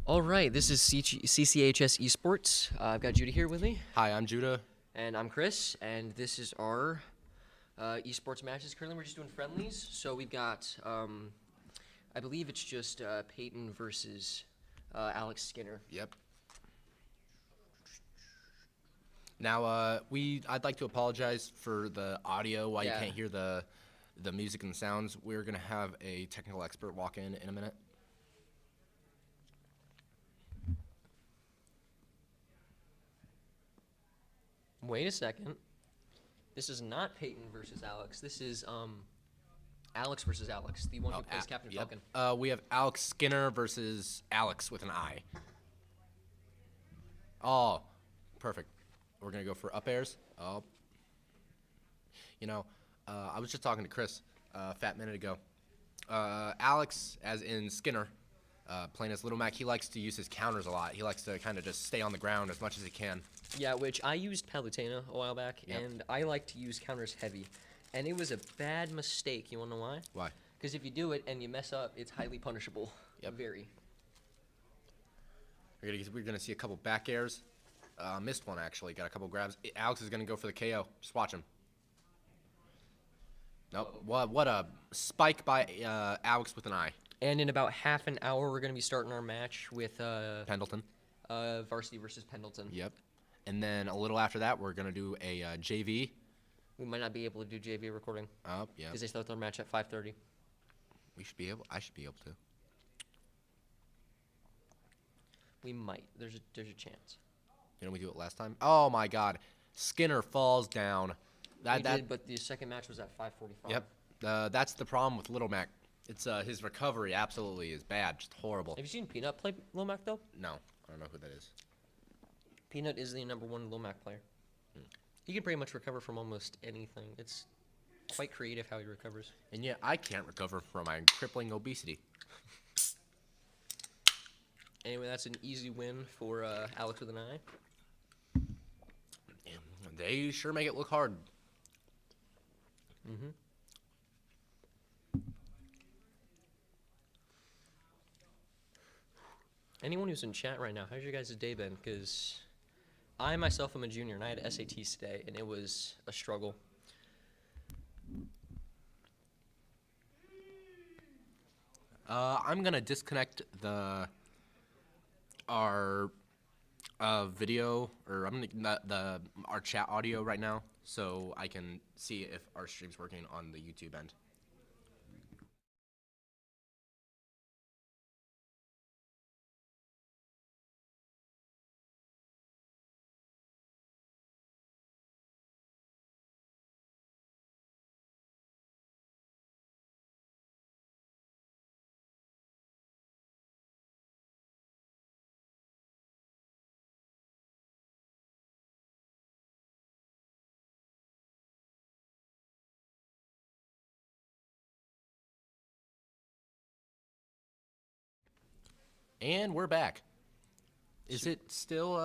All right, this is CCHS Esports. I've got Judah here with me. Hi, I'm Judah. And I'm Chris, and this is our esports matches. Currently, we're just doing friendlies. So we've got, I believe it's just Peyton versus Alex Skinner. Yep. Now, I'd like to apologize for the audio, why you can't hear the music and the sounds. We're gonna have a technical expert walk in a minute. Wait a second. This is not Peyton versus Alex. This is Alex versus Alex, the one who plays Captain Falcon. We have Alex Skinner versus Alex with an I. Oh, perfect. We're gonna go for up airs. Oh, I was just talking to Chris a fat minute ago. Alex, as in Skinner, playing as Little Mac, he likes to use his counters a lot. He likes to kind of just stay on the ground as much as he can. Yeah, which I used Pendleton a while back, and I like to use counters heavy. And it was a bad mistake. You want to know why? Why? Because if you do it and you mess up, it's highly punishable. Yep. Very. We're gonna see a couple back airs. Missed one, actually. Got a couple grabs. Alex is gonna go for the KO. Just watch him. Nope. What a spike by Alex with an I. And in about half an hour, we're going to be starting our match with Pendleton. Varsity versus Pendleton. Yep. And then a little after that, we're going to do a JV. We might not be able to do JV recording. Oh, yeah. Because they start their match at 5:30. We should be able. I should be able to. We might. There's a chance. Didn't we do it last time? Oh my God! Skinner falls down. We did, but the second match was at 5:45. Yep. That's the problem with Little Mac. It's his recovery absolutely is bad, just horrible. Have you seen Peanut play Lil Mac though? No, I don't know who that is. Peanut is the #1 Lil Mac player. He can pretty much recover from almost anything. It's quite creative how he recovers. And yet I can't recover from my crippling obesity. Anyway, that's an easy win for Alex with an I. Yeah, they sure make it look hard. Mm-hmm. Anyone who's in chat right now, how's your guys' day been? Because I myself am a junior, and I had SATs today, and it was a struggle. I'm gonna disconnect our video, or I'm gonna our chat audio right now, so I can see if our stream's working on the YouTube end. And we're back. Is it still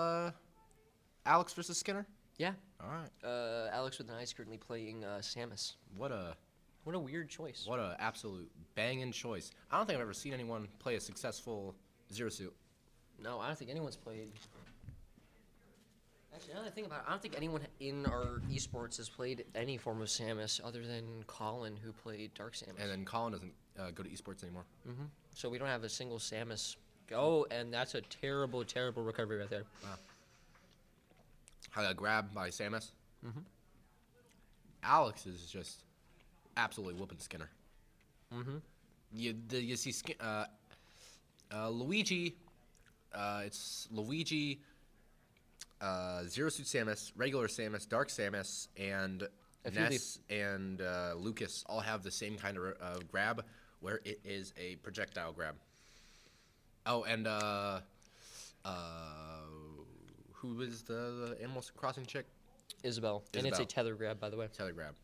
Alex versus Skinner? Yeah. All right. Alex with an I is currently playing Samus. What a weird choice. What a absolute banging choice. I don't think I've ever seen anyone play a successful Zero Suit. No, I don't think anyone's played. Actually, now that I think about it, I don't think anyone in our esports has played any form of Samus other than Colin, who played Dark Samus. And then Colin doesn't go to esports anymore. Mm-hmm. So we don't have a single Samus. Oh, and that's a terrible, terrible recovery right there. Wow. How that grab by Samus. Mm-hmm. Alex is just absolutely whooping Skinner. Mm-hmm. You see Luigi. It's Luigi, Zero Suit Samus, regular Samus, Dark Samus, and Ness and Lucas all have the same kind of grab, where it is a projectile grab. Oh, and who is the Animal Crossing chick? Isabel. And it's a tether grab, by the way. Tether grab.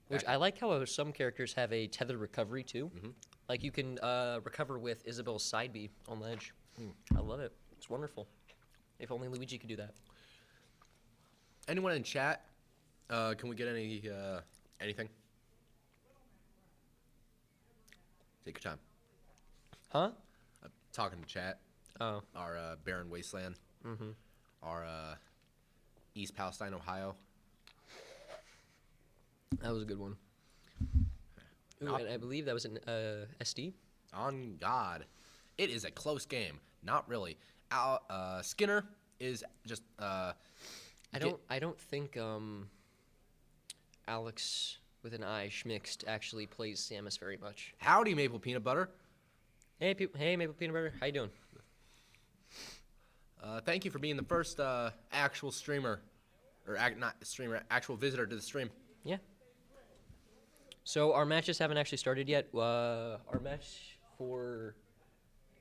Which I like how some characters have a tether recovery, too. Mm-hmm. Like, you can recover with Isabel's side B on ledge. I love it. It's wonderful. If only Luigi could do that. Anyone in chat? Can we get anything? Take your time. Huh? talking to chat. Oh. Our barren wasteland. Mm-hmm. Our East Palestine, Ohio. That was a good one. Ooh, and I believe that was an SD. On God. It is a close game. Not really. Skinner is just I don't think Alex with an I Schmixed actually plays Samus very much. Howdy, Maple Peanut Butter. Hey, hey, Maple Peanut Butter, how you doing? Thank you for being the first actual streamer, or not streamer, actual visitor to the stream. Yeah. So our matches haven't actually started yet. Our match for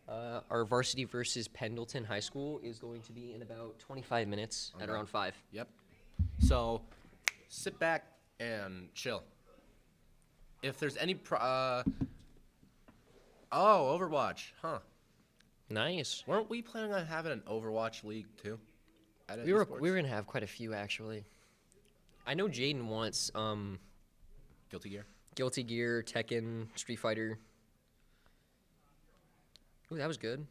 our varsity versus Pendleton High School is going to be in about 25 minutes at around 5. Yep. So, sit back and chill. If there's any Overwatch, huh? Nice. Weren't we planning on having an Overwatch league too? We were gonna have quite a few actually. I know Jaden wants Guilty Gear. Guilty Gear, Tekken, Street Fighter. Ooh, that was good.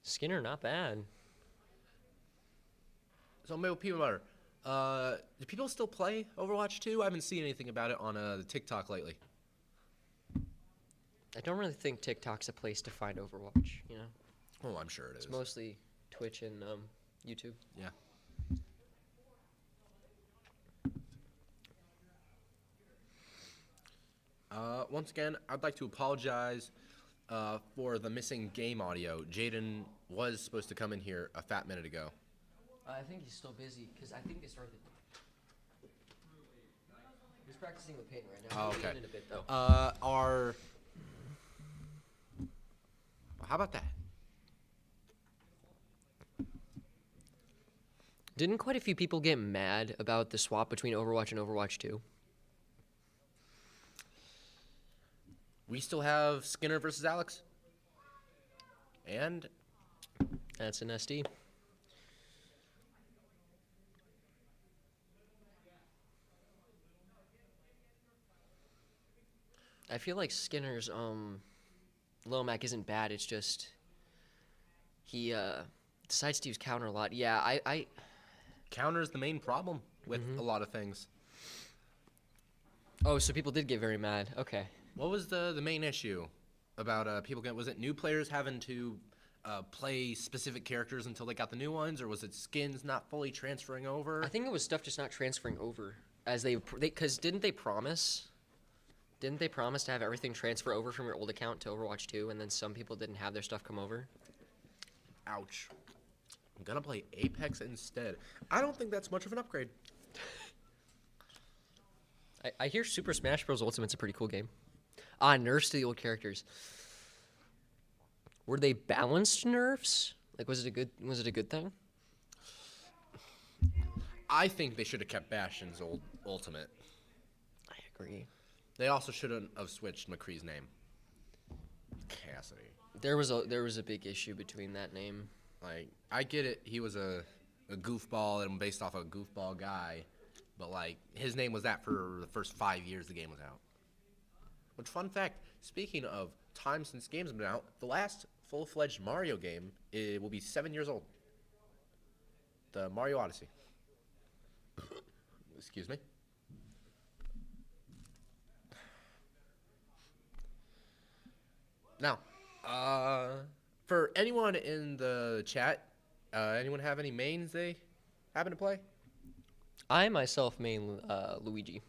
Skinner, not bad. So Maple Peanut Butter. Do people still play Overwatch 2? I haven't seen anything about it on the TikTok lately. I don't really think TikTok's a place to find Overwatch, you know? Oh, I'm sure it is. It's mostly Twitch and YouTube. Yeah. Once again, I'd like to apologize for the missing game audio. Jaden was supposed to come in here a fat minute ago. I think he's still busy because I think they started. He's practicing with Peyton right now. Oh, He'll be okay. in a bit, though. How about that? Didn't quite a few people get mad about the swap between Overwatch and Overwatch 2? We still have Skinner versus Alex. And That's an SD. I feel like Skinner's low mac isn't bad. It's just he decides to use counter a lot. Yeah, I counter is the main problem with a lot of things. Oh, so people did get very mad. Okay. What was the main issue about people getting? Was it new players having to play specific characters until they got the new ones, or was it skins not fully transferring over? I think it was stuff just not transferring over as they because didn't they promise to have everything transfer over from your old account to Overwatch 2, and then some people didn't have their stuff come over? Ouch. I'm gonna play Apex instead. I don't think that's much of an upgrade. I hear Super Smash Bros. Ultimate's a pretty cool game. Nerfs to the old characters. Were they balanced nerfs? Like, was it a good thing? I think they should have kept Bastion's old ultimate. I agree. They also shouldn't have switched McCree's name. Cassidy. There was a big issue between that name. Like, I get it. He was a goofball and based off a goofball guy, but like his name was that for the first 5 years the game was out. Which, fun fact, speaking of time since games have been out, the last full-fledged Mario game will be 7 years old. The Mario Odyssey. Excuse me. Now, for anyone in the chat, anyone have any mains they happen to play? I myself main Luigi.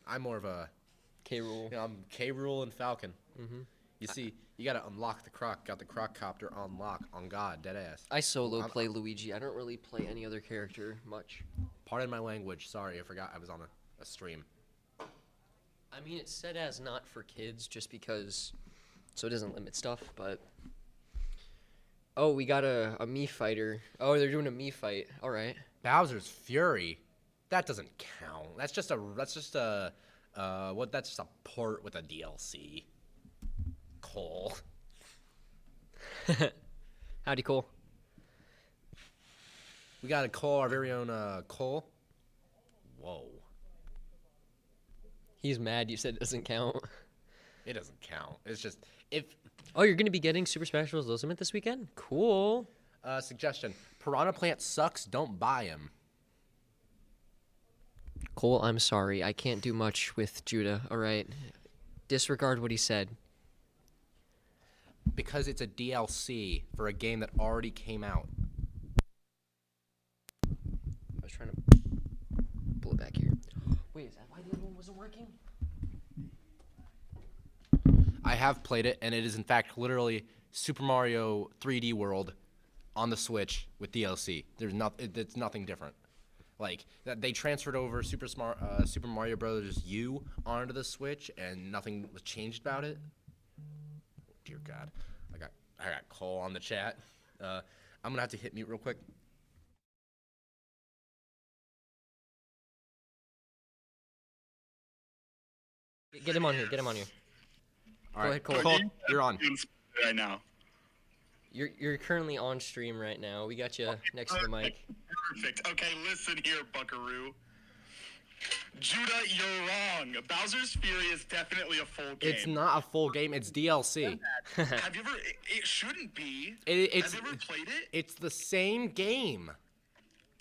I'm more of a K. Rool. You know, I'm K. Rool and Falcon. Mm-hmm. You see, you gotta unlock the croc. Got the croc copter on lock. On God, dead ass. I solo play Luigi. I don't really play any other character much. Pardon my language. Sorry, I forgot I was on a stream. I mean, it's said as not for kids just because, so it doesn't limit stuff, but... Oh, we got a Mii fighter. Oh, they're doing a Mii fight. All right. Bowser's Fury. That doesn't count. That's just a port with a DLC. Cole. Howdy, Cole. We got to call our very own Cole. Whoa. He's mad you said it doesn't count. It doesn't count. It's just if Oh, you're gonna be getting Super Smash Bros. Ultimate this weekend? Cool. suggestion: Piranha Plant sucks. Don't buy him. Cole, I'm sorry. I can't do much with Judah, alright? Disregard what he said. Because it's a DLC for a game that already came out. I was trying to pull it back here. Wait, is that why the other one wasn't working? I have played it, and it is in fact literally Super Mario 3D World on the Switch with DLC. It's nothing different. Like they transferred over Super Mario Brothers U onto the Switch, and nothing was changed about it. Dear God, I got Cole on the chat. I'm gonna have to hit mute real quick. Get him on here. Get him on here. All Go right, ahead, Cole. You're on. Right now. You're currently on stream right now. We got you next to the mic. Perfect. Okay, listen here, Buckaroo. Judah, you're wrong. Bowser's Fury is definitely a full game. It's not a full game. It's DLC. Have you ever? It shouldn't be. It's Have you ever played it? it's the same game.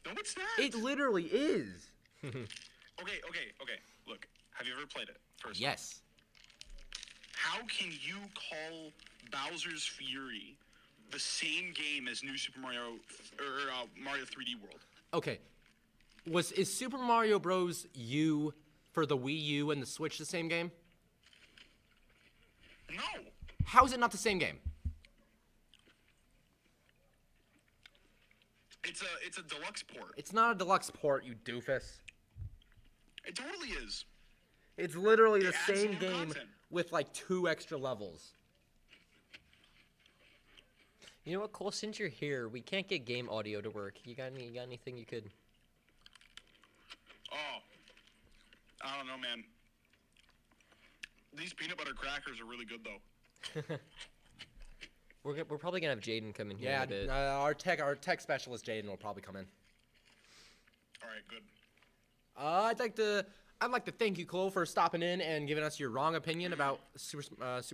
No, it's not. It literally is. Okay. Look, have you ever played it? First. Yes. How can you call Bowser's Fury the same game as New Super Mario or Mario 3D World? Okay. Is Super Mario Bros. U for the Wii U and the Switch the same game? No. How is it not the same game? It's a deluxe port. It's not a deluxe port, you doofus. It totally is. It's literally the It adds same more game content. with like 2 extra levels. You know what, Cole? Since you're here, we can't get game audio to work. You got anything you could? Oh, I don't know, man. These peanut butter crackers are really good, though. We're probably gonna have Jaden come in here Yeah, in a bit. our tech specialist Jaden will probably come in. All right, good. I'd like to thank you, Cole, for stopping in and giving us your wrong opinion about Super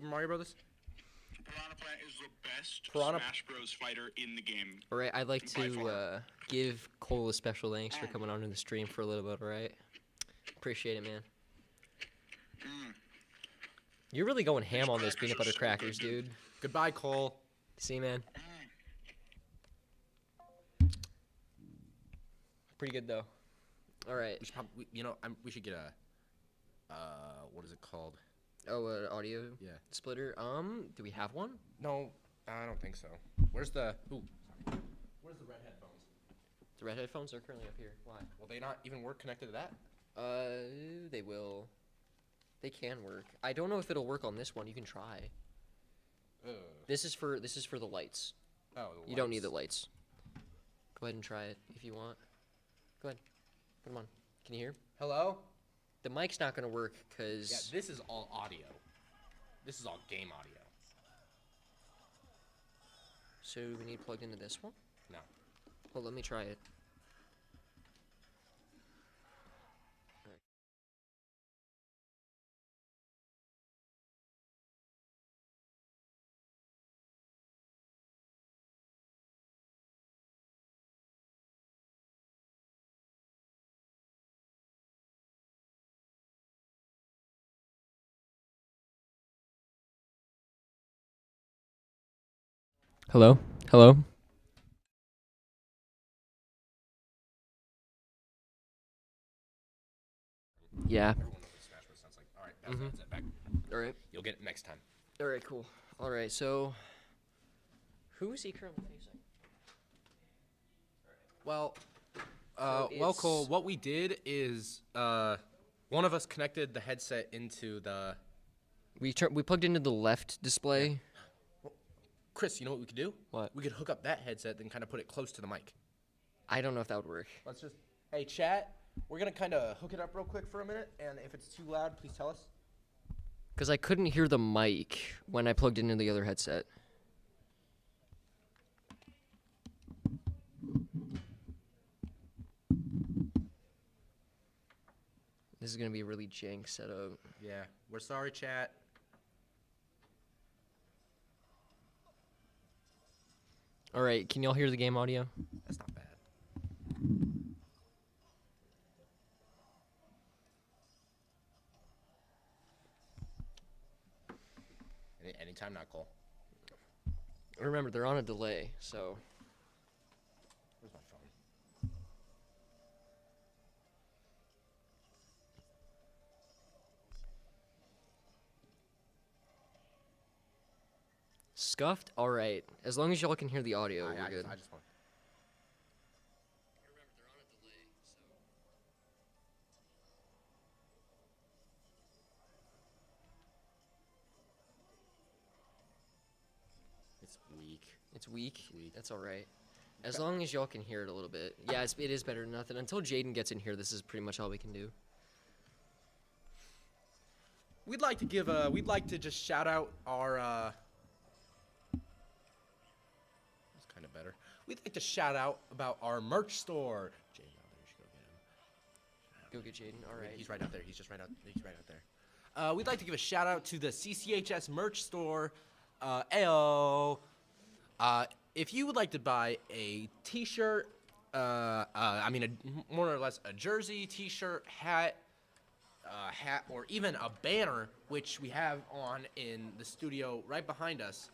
Mario Brothers. Piranha Plant is the best Piranha- Smash Bros. Fighter in the game. All right, I'd like By to far. give Cole a special thanks for coming onto the stream for a little bit. All right, appreciate it, man. You're really going ham on those peanut butter crackers, dude. Goodbye, Cole. See, man. Pretty good though. All right. We should probably, we should get a, what is it called? Oh, an audio Yeah. splitter. Do we have one? No, I don't think so. Where's the red headphones? The red headphones are currently up here. Why? Will they not even work connected to that? They will. They can work. I don't know if it'll work on this one. You can try. This is for the lights. Oh, You don't need the lights. Go ahead and try it if you want. Go ahead. Put them on. Can you hear? Hello? The mic's not gonna work Yeah, because this is all audio. This is all game audio. so we need plugged into this one. No. Well, let me try it. Hello? Hello? Yeah. Everyone knows what Smash Bros. Sounds like. All right, pass that headset back. All right. You'll get it next time. All right, cool. All right, so who is he currently facing? Well, it's- Cole, what we did is one of us connected the headset into the. We plugged into the left display. Chris, you know what we could do? What? We could hook up that headset, then kind of put it close to the mic. I don't know if that would work. Let's just. Hey, chat. We're gonna kind of hook it up real quick for a minute, and if it's too loud, please tell us. Because I couldn't hear the mic when I plugged into the other headset. This is gonna be a really jank setup. Yeah, we're sorry, chat. All right, can y'all hear the game audio? That's not bad. Anytime not Cole. Remember, they're on a delay, so. Where's my phone? Scuffed? All right. As long as y'all can hear the audio, we're I good. just want. Remember, they're on a delay, so. It's weak. It's weak. Weak. That's all right. As long as y'all can hear it a little bit. Yeah, it is better than nothing. Until Jaden gets in here, this is pretty much all we can do. We'd like to just shout out our. That's kind of better. We'd like to shout out about our merch store. Jaden out there, you should go get him. Go get Jaden. All right. He's right out there. He's right out there. We'd like to give a shout out to the CCHS merch store. Ayo. If you would like to buy a T-shirt, more or less a jersey, T-shirt, hat, or even a banner, which we have on in the studio right behind us,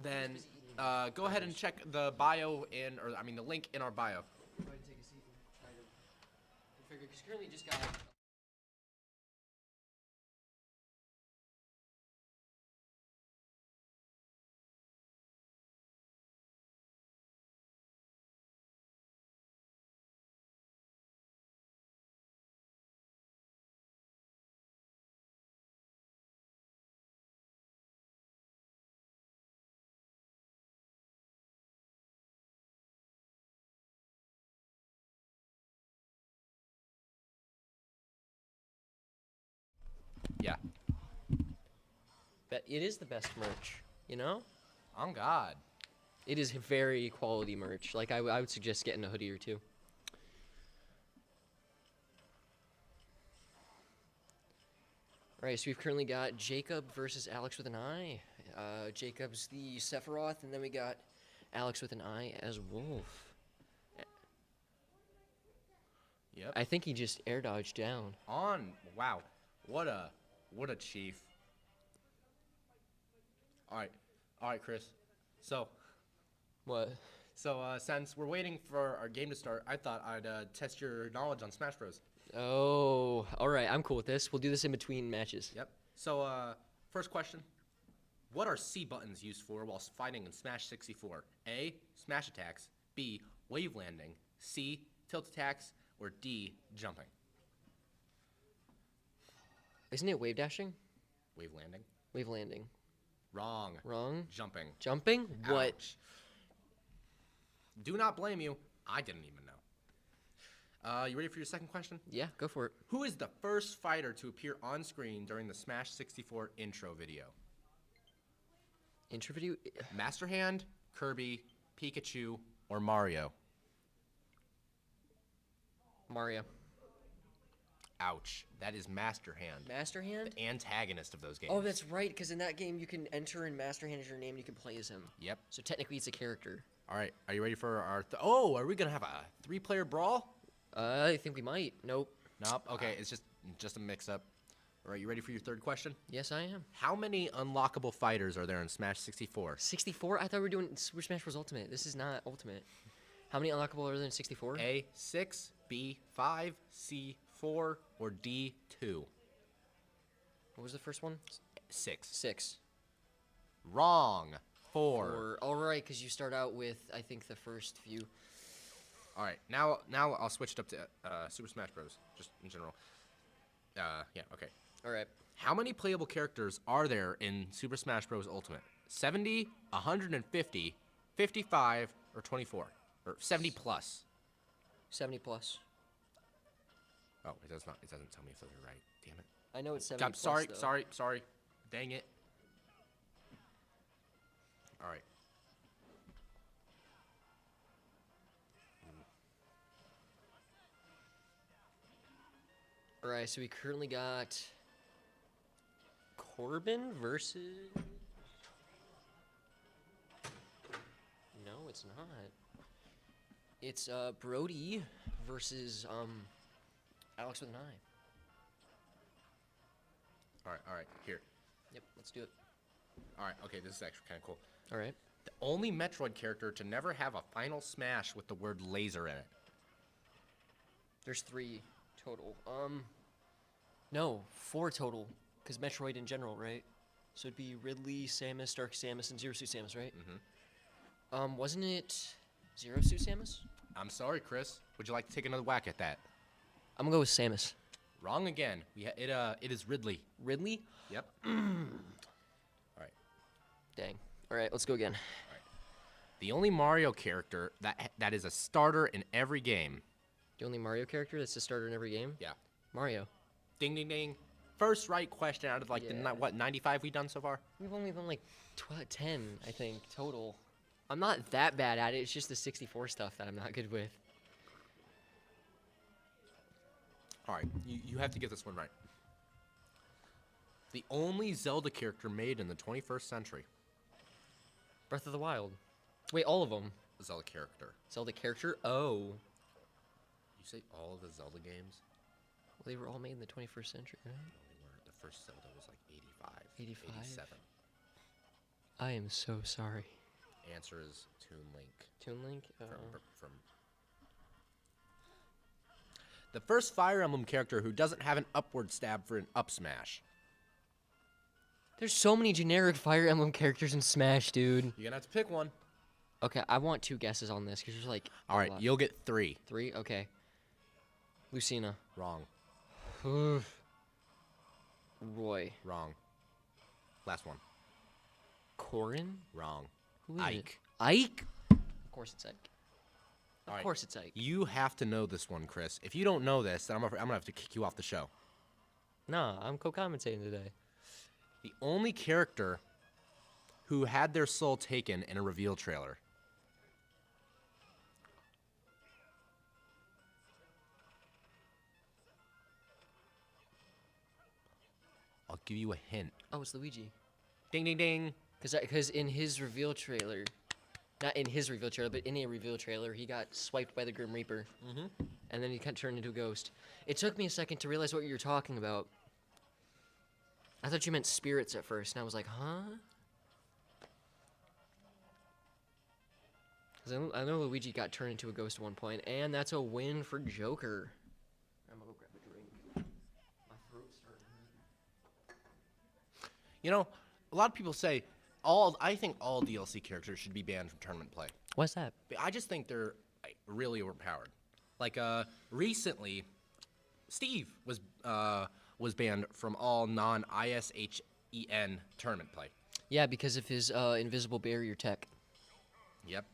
then go ahead and check the bio the link in our bio. Go ahead and take a seat and try to figure, because currently just got. Yeah. It is the best merch, you know? On God. It is very quality merch. Like, I would suggest getting a hoodie or two. All right, so we've currently got Jacob versus Alex with an I. Jacob's the Sephiroth, and then we got Alex with an I as Wolf. Yep. I think he just air dodged down. Wow. What a chief. All right, Chris. So, What? since we're waiting for our game to start, I thought I'd test your knowledge on Smash Bros. Oh, all right. I'm cool with this. We'll do this in between matches. Yep. So, first question. What are C buttons used for while fighting in Smash 64? A, smash attacks. B, wave landing. C, tilt attacks. Or D, jumping. Isn't it wave dashing? Wave landing. Wave landing. Wrong. Wrong. Jumping. Jumping? What? Ouch. Do not blame you. I didn't even know. You ready for your second question? Yeah, go for it. Who is the first fighter to appear on screen during the Smash 64 intro video? Intro video? Master Hand, Kirby, Pikachu, or Mario? Mario. Ouch. That is Master Hand. Master Hand? The antagonist of those games. Oh, that's right, because in that game you can enter in Master Hand as your name and you can play as him. Yep. So technically it's a character. All right. Are you ready for our... are we going to have a 3-player brawl? I think we might. Nope. Nope. Okay, it's just a mix-up. All right, you ready for your third question? Yes, I am. How many unlockable fighters are there in Smash 64? 64? I thought we were doing Super Smash Bros. Ultimate. This is not Ultimate. How many unlockable are there in 64? A, 6, B, 5, C, 4, or D, 2? What was the first one? 6. 6. Wrong. 4. Or, all right, because you start out with, I think, the first few. All right, now I'll switch it up to Super Smash Bros. Just in general. Yeah, okay. All right. How many playable characters are there in Super Smash Bros. Ultimate? 70, 150, 55, or 24? Or 70 plus? 70 plus. Oh, it doesn't tell me if those are right. Damn it. I know it's 70 God, plus, though. sorry. Dang it. All right. All right, so we currently got Corbin versus. No, it's not. It's Brody versus Alex with an eye. All right, here. Yep, let's do it. All right, okay, this is actually kind of cool. All right. The only Metroid character to never have a final smash with the word laser in it. There's 3 total. No, 4 total. Because Metroid in general, right? So it'd be Ridley, Samus, Dark Samus, and Zero Suit Samus, right? Mm-hmm. Wasn't it Zero Suit Samus? I'm sorry, Chris. Would you like to take another whack at that? I'm gonna go with Samus. Wrong again. It is Ridley. Ridley? Yep. All right. Dang. All right, let's go again. The only Mario character that is a starter in every game. The only Mario character that's the starter in every game? Yeah. Mario. Ding, ding, ding. First right question out of like Yeah. the 95 we've done so far? We've only done like 10, I think, total. I'm not that bad at it. It's just the 64 stuff that I'm not good with. All right, you have to get this one right. The only Zelda character made in the 21st century. Breath of the Wild. Wait, all of them. Zelda character. Zelda character? Oh. You say all of the Zelda games? Well, they were all made in the 21st century, right? No, they weren't. The first Zelda was like 85. 85? 87. I am so sorry. Answer is Toon Link. Toon Link? From the first Fire Emblem character who doesn't have an upward stab for an up smash. There's so many generic Fire Emblem characters in Smash, dude. You're gonna have to pick one. Okay, I want 2 guesses on this because there's like. All right, you'll get 3. 3? Okay. Lucina. Wrong. Roy. Wrong. Last one. Corin? Wrong. Who is Ike. it? Ike? Of course it's Ike. All Of right. course it's Ike. You have to know this one, Chris. If you don't know this, then I'm gonna have to kick you off the show. Nah, I'm co-commentating today. The only character who had their soul taken in a reveal trailer. I'll give you a hint. Oh, it's Luigi. Ding, ding, ding. Because in his reveal trailer, not in his reveal trailer, but in a reveal trailer, he got swiped by the Grim Reaper. Mm-hmm. And then he kind of turned into a ghost. It took me a second to realize what you were talking about. I thought you meant spirits at first, and I was like, huh? 'Cause I know Luigi got turned into a ghost at one point, and that's a win for Joker. I'm gonna go grab a drink. My throat's starting to hurt. You know, a lot of people say I think all DLC characters should be banned from tournament play. What's that? But I just think they're really overpowered. Like recently, Steve was banned from all non-ISHEN tournament play. Yeah, because of his invisible barrier tech. Yep.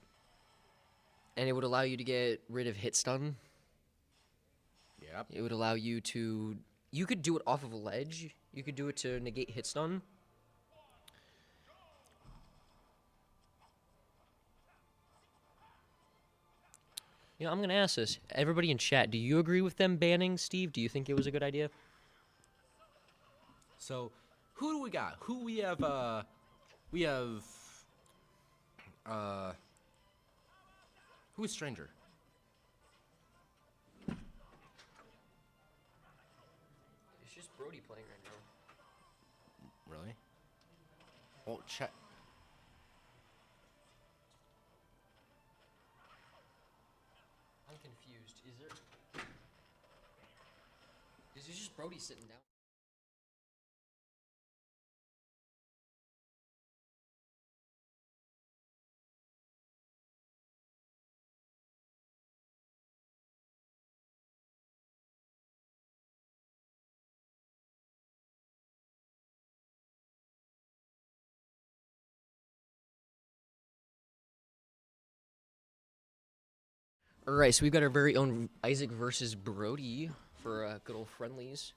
And it would allow you to get rid of hit stun. Yep. It would allow you to... You could do it off of a ledge. You could do it to negate hit stun. You know, I'm going to ask this. Everybody in chat, do you agree with them banning Steve? Do you think it was a good idea? So, who do we got? Who is Stranger? It's just Brody playing right now. Really? Well, check. I'm confused. Is it just Brody sitting down? All right, so we've got our very own Isaac versus Brody for good old friendlies.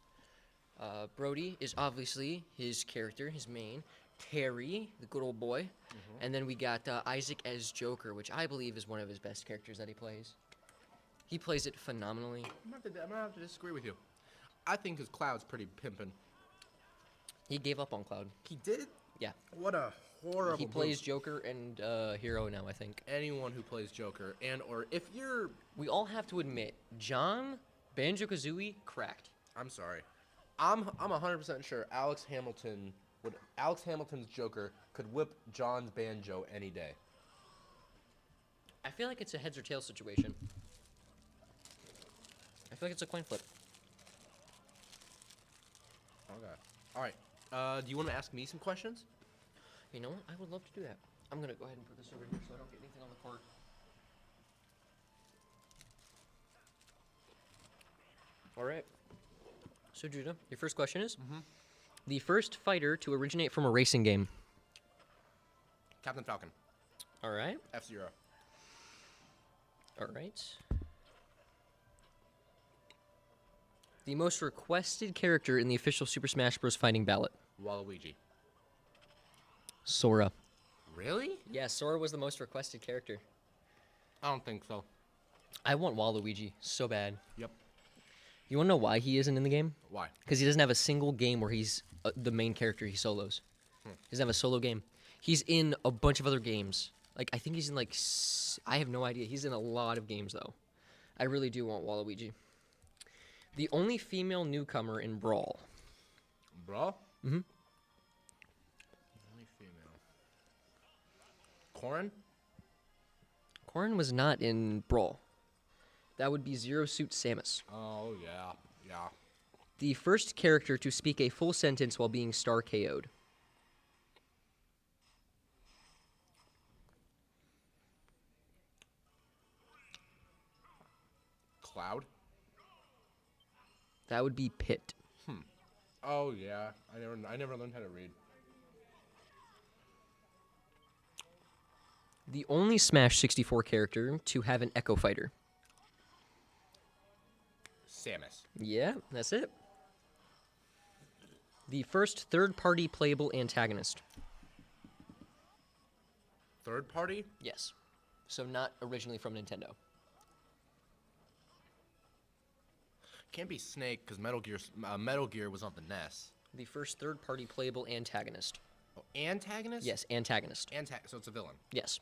Brody is obviously his character, his main. Terry, the good old boy. And then we got Isaac as Joker, which I believe is one of his best characters that he plays. He plays it phenomenally. I'm gonna have to disagree with you. I think his Cloud's pretty pimpin'. He gave up on Cloud. He did? Yeah. What a horrible He plays move. Joker and Hero now, I think. Anyone who plays Joker, and or if you're... We all have to admit, John Banjo-Kazooie cracked. I'm sorry. I'm 100% sure Alex Hamilton's Joker could whip John's Banjo any day. I feel like it's a heads or tails situation. I feel like it's a coin flip. Okay. All right. Do you want to ask me some questions? You know what? I would love to do that. I'm going to go ahead and put this over here so I don't get anything on the court. All right. So, Judah, your first question is? The first fighter to originate from a racing game. Captain Falcon. All right. F-Zero. All right. The most requested character in the official Super Smash Bros. Fighting ballot. Waluigi. Sora. Really? Yeah, Sora was the most requested character. I don't think so. I want Waluigi so bad. Yep. You want to know why he isn't in the game? Why? Because he doesn't have a single game where he's the main character. He solos. He doesn't have a solo game. He's in a bunch of other games. Like, I think he's in, like, I have no idea. He's in a lot of games, though. I really do want Waluigi. The only female newcomer in Brawl. Bro? Mm-hmm. Only female. Corrin? Corrin was not in Brawl. That would be Zero Suit Samus. Oh, yeah. Yeah. The first character to speak a full sentence while being star KO'd. Cloud? That would be Pit. Oh, yeah. I never learned how to read. The only Smash 64 character to have an Echo Fighter. Samus. Yeah, that's it. The first third-party playable antagonist. Third party? Yes. So not originally from Nintendo. Can't be Snake because Metal Gear was on the NES. The first third-party playable antagonist. Oh, antagonist? Yes, antagonist. So it's a villain. Yes.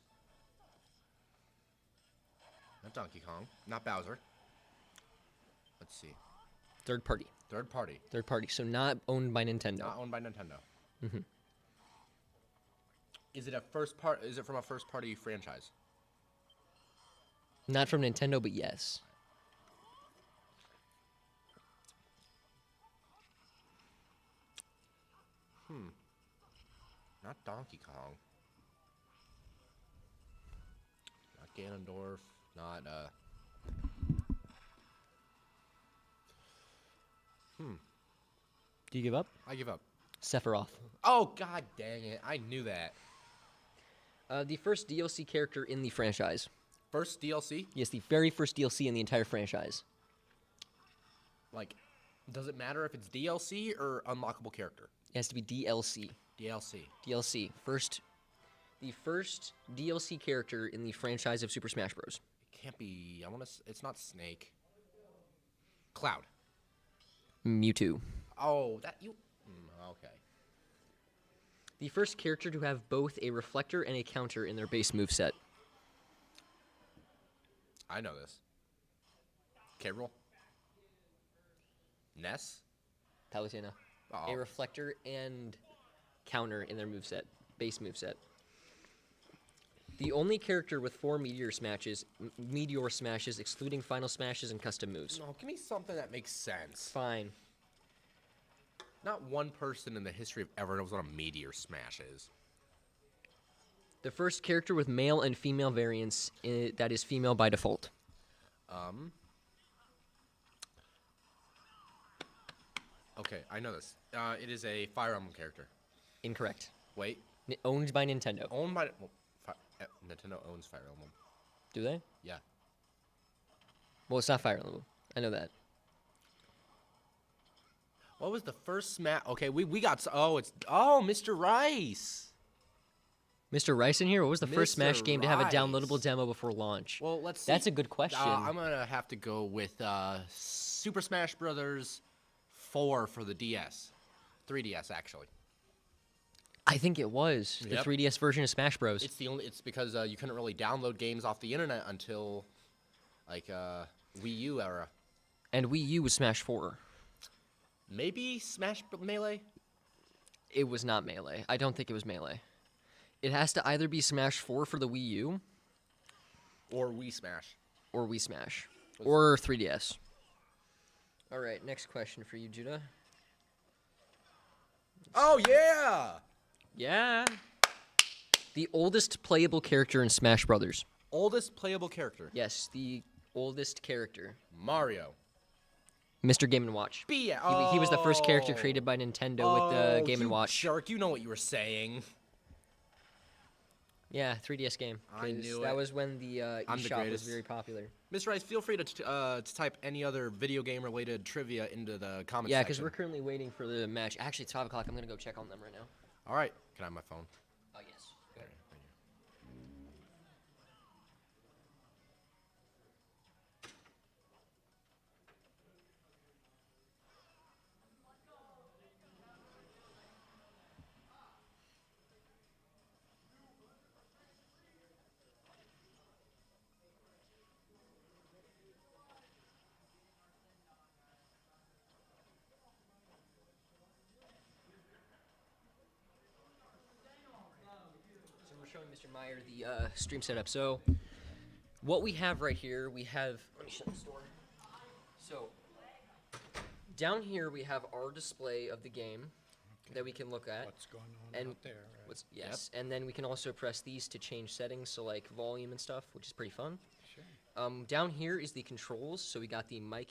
Not Donkey Kong. Not Bowser. Let's see. Third party. Third party. Third party. So not owned by Nintendo. Not owned by Nintendo. Mm-hmm. Is it from a first party franchise? Not from Nintendo, but yes. Not Donkey Kong. Not Ganondorf. Not Do you give up? I give up. Sephiroth. Oh, god dang it. I knew that. The first DLC character in the franchise. First DLC? Yes, the very first DLC in the entire franchise. Like, does it matter if it's DLC or unlockable character? It has to be DLC. DLC. DLC. The first DLC character in the franchise of Super Smash Bros. It can't be. It's not Snake. Cloud. Mewtwo. Oh, that you. Okay. The first character to have both a reflector and a counter in their base moveset. I know this. K-Rool. Ness. Palutena. Oh. A reflector and counter in their moveset. Base moveset. The only character with 4 meteor smashes, excluding final smashes and custom moves. No, give me something that makes sense. Fine. Not one person in the history of ever knows what a meteor smash is. The first character with male and female variants that is female by default. Okay, I know this. It is a Fire Emblem character. Incorrect. Wait. Owned by Nintendo. Owned by... Well, Nintendo owns Fire Emblem. Do they? Yeah. Well, it's not Fire Emblem. I know that. What was the first Smash? Okay, we got... Oh, Mr. Rice. Mr. Rice in here? What was the first Mr. Smash game to have a Rice. downloadable demo before launch? Well, let's see. That's a good question. I'm going to have to go with Super Smash Brothers 4 for the DS. 3DS, actually. I think it was the Yep. 3DS version of Smash Bros. It's because you couldn't really download games off the internet until, like, Wii U era. And Wii U was Smash 4. Maybe Smash Melee? It was not Melee. I don't think it was Melee. It has to either be Smash 4 for the Wii U Or Wii Smash. or Wii Smash or 3DS. All right, next question for you, Judah. Oh, yeah! Yeah. The oldest playable character in Smash Brothers. Oldest playable character. Yes, the oldest character. Mario. Mr. Game & Watch. He was the first character created by Nintendo with the Game & Watch. Shark, you know what you were saying. Yeah, 3DS game. I 'Cause knew that it. was when the I'm the eShop was greatest. very popular. Miss Rice, feel free to type any other video game related trivia into the comments Yeah, section. because we're currently waiting for the match. Actually, it's 5 o'clock. I'm going to go check on them right now. All right. Can I have my phone? Oh, yes. Go ahead. So we're showing Mr. Meyer the stream setup. So what we have right here, we have. Let me shut this door. So down here we have our display of the game that we can look at. What's going on And out there? Right? What's, yes, and then we can also press these to change settings, so like volume and stuff, which is pretty fun. Sure. Down here is the controls. So we got the mic.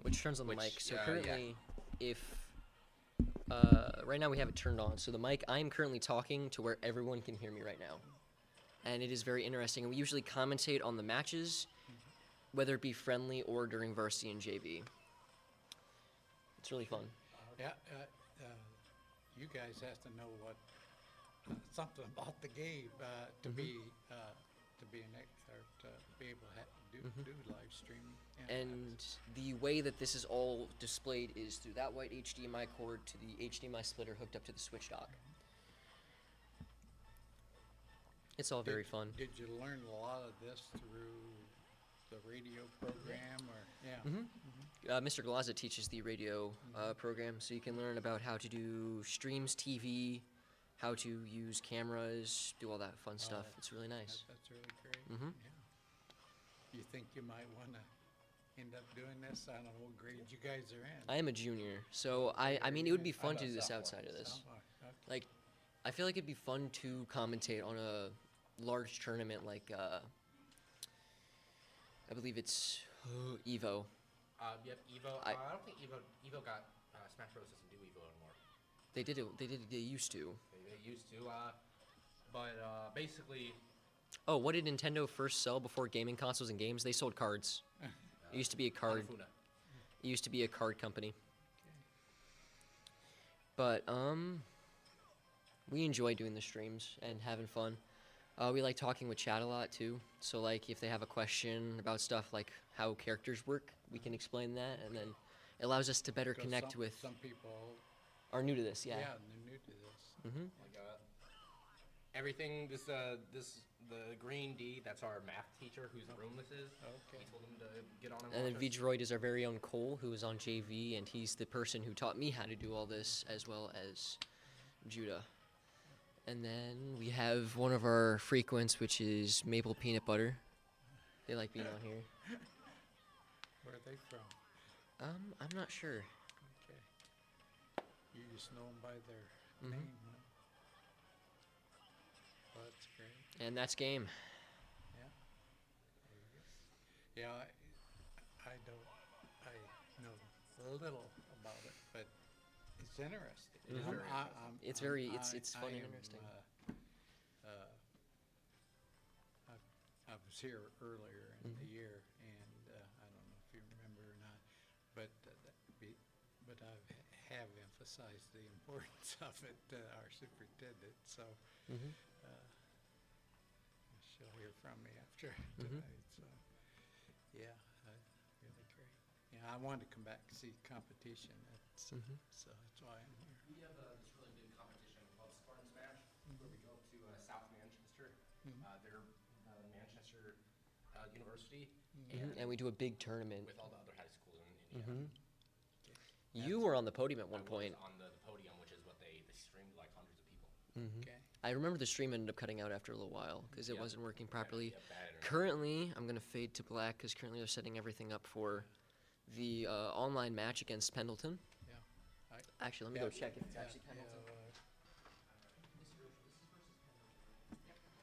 Which turns on the mic. So yeah. currently, if right now we have it turned on. So the mic, I'm currently talking to where everyone can hear me right now. And it is very interesting. And we usually commentate on the matches, whether it be friendly or during varsity and JV. It's really fun. Yeah, you guys have to know what something about the game to be to be able to do live streaming. Yeah. And the way that this is all displayed is through that white HDMI cord to the HDMI splitter hooked up to the switch dock. It's all very fun. Did you learn a lot of this through the radio program, or yeah? Mr. Glaza teaches the radio program, so you can learn about how to do streams TV, how to use cameras, do all that fun stuff. It's really nice. That's really great. Yeah. You think you might want to end up doing this? I don't know what grade you guys are in. I am a junior, so I mean, it would be fun to do this outside of this. Okay. Like, I feel like it'd be fun to commentate on a large tournament like, I believe it's Evo. Yep, Evo. I don't think Evo got Smash Bros. Doesn't do Evo anymore. They did it. They used to. They used to, but basically. Oh, what did Nintendo first sell before gaming consoles and games? They sold cards. It used to be a card. Hanafuna. It used to be a card company. But we enjoy doing the streams and having fun. We like talking with chat a lot too. So like if they have a question about stuff like how characters work, we can explain that, and then it allows us to better connect with. Some people are new to this. Yeah. Yeah, they're new to this. Like everything. The green D. That's our math teacher, whose room this is. Okay. We told him to get on. And then Vidroid is our very own Cole, who is on JV, and he's the person who taught me how to do all this, as well as Judah. And then we have one of our frequents, which is Maple Peanut Butter. They like being on here. Where are they from? I'm not sure. Okay. You just know them by their name. Huh? Well, that's great. And that's game. Yeah. There you go. Yeah, I know a little about it, but it's interesting. It's fun and interesting. I was here earlier in the year, and I don't know if you remember or not, but I have emphasized the importance of it to our superintendent. So she'll hear from me after tonight. So yeah, really great. Yeah, I wanted to come back and see competition. So that's why I'm here. We have this really big competition called Spartan Smash, where we go up to South Manchester. They're Manchester University, And we do a big tournament. with all the other high schools in Indiana. You were on the podium at one I point. was on the podium, which is what they streamed like hundreds of people. Okay. I remember the stream ended up cutting out after a little while because it Yeah. wasn't working properly. Yeah, bad internet. Currently, I'm going to fade to black because currently they're setting everything up for the online match against Pendleton. Yeah. Actually, let me go check if it's actually Yeah, Pendleton.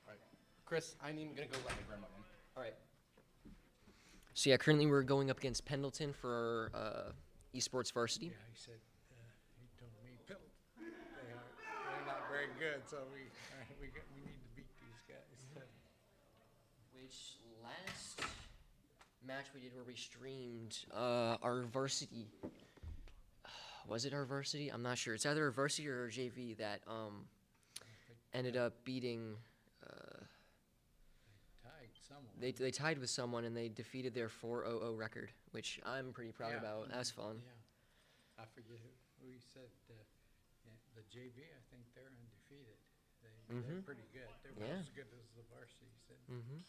All right, Chris, I'm gonna go let my grandma in. All right. So yeah, currently we're going up against Pendleton for our esports varsity. Yeah, he said, he told me, Bill, they're not very good, so we need to beat these guys. Which last match we did where we streamed our varsity. Was it our varsity? I'm not sure. It's either our varsity or our JV that ended up beating. Tied someone. They tied with someone and they defeated their 4-0 record, which I'm pretty proud Yeah. about. That's fun. Yeah. I forget who he said, the JV, I think they're undefeated. They're pretty good. They're Yeah. about as good as the varsity, he said. Thank you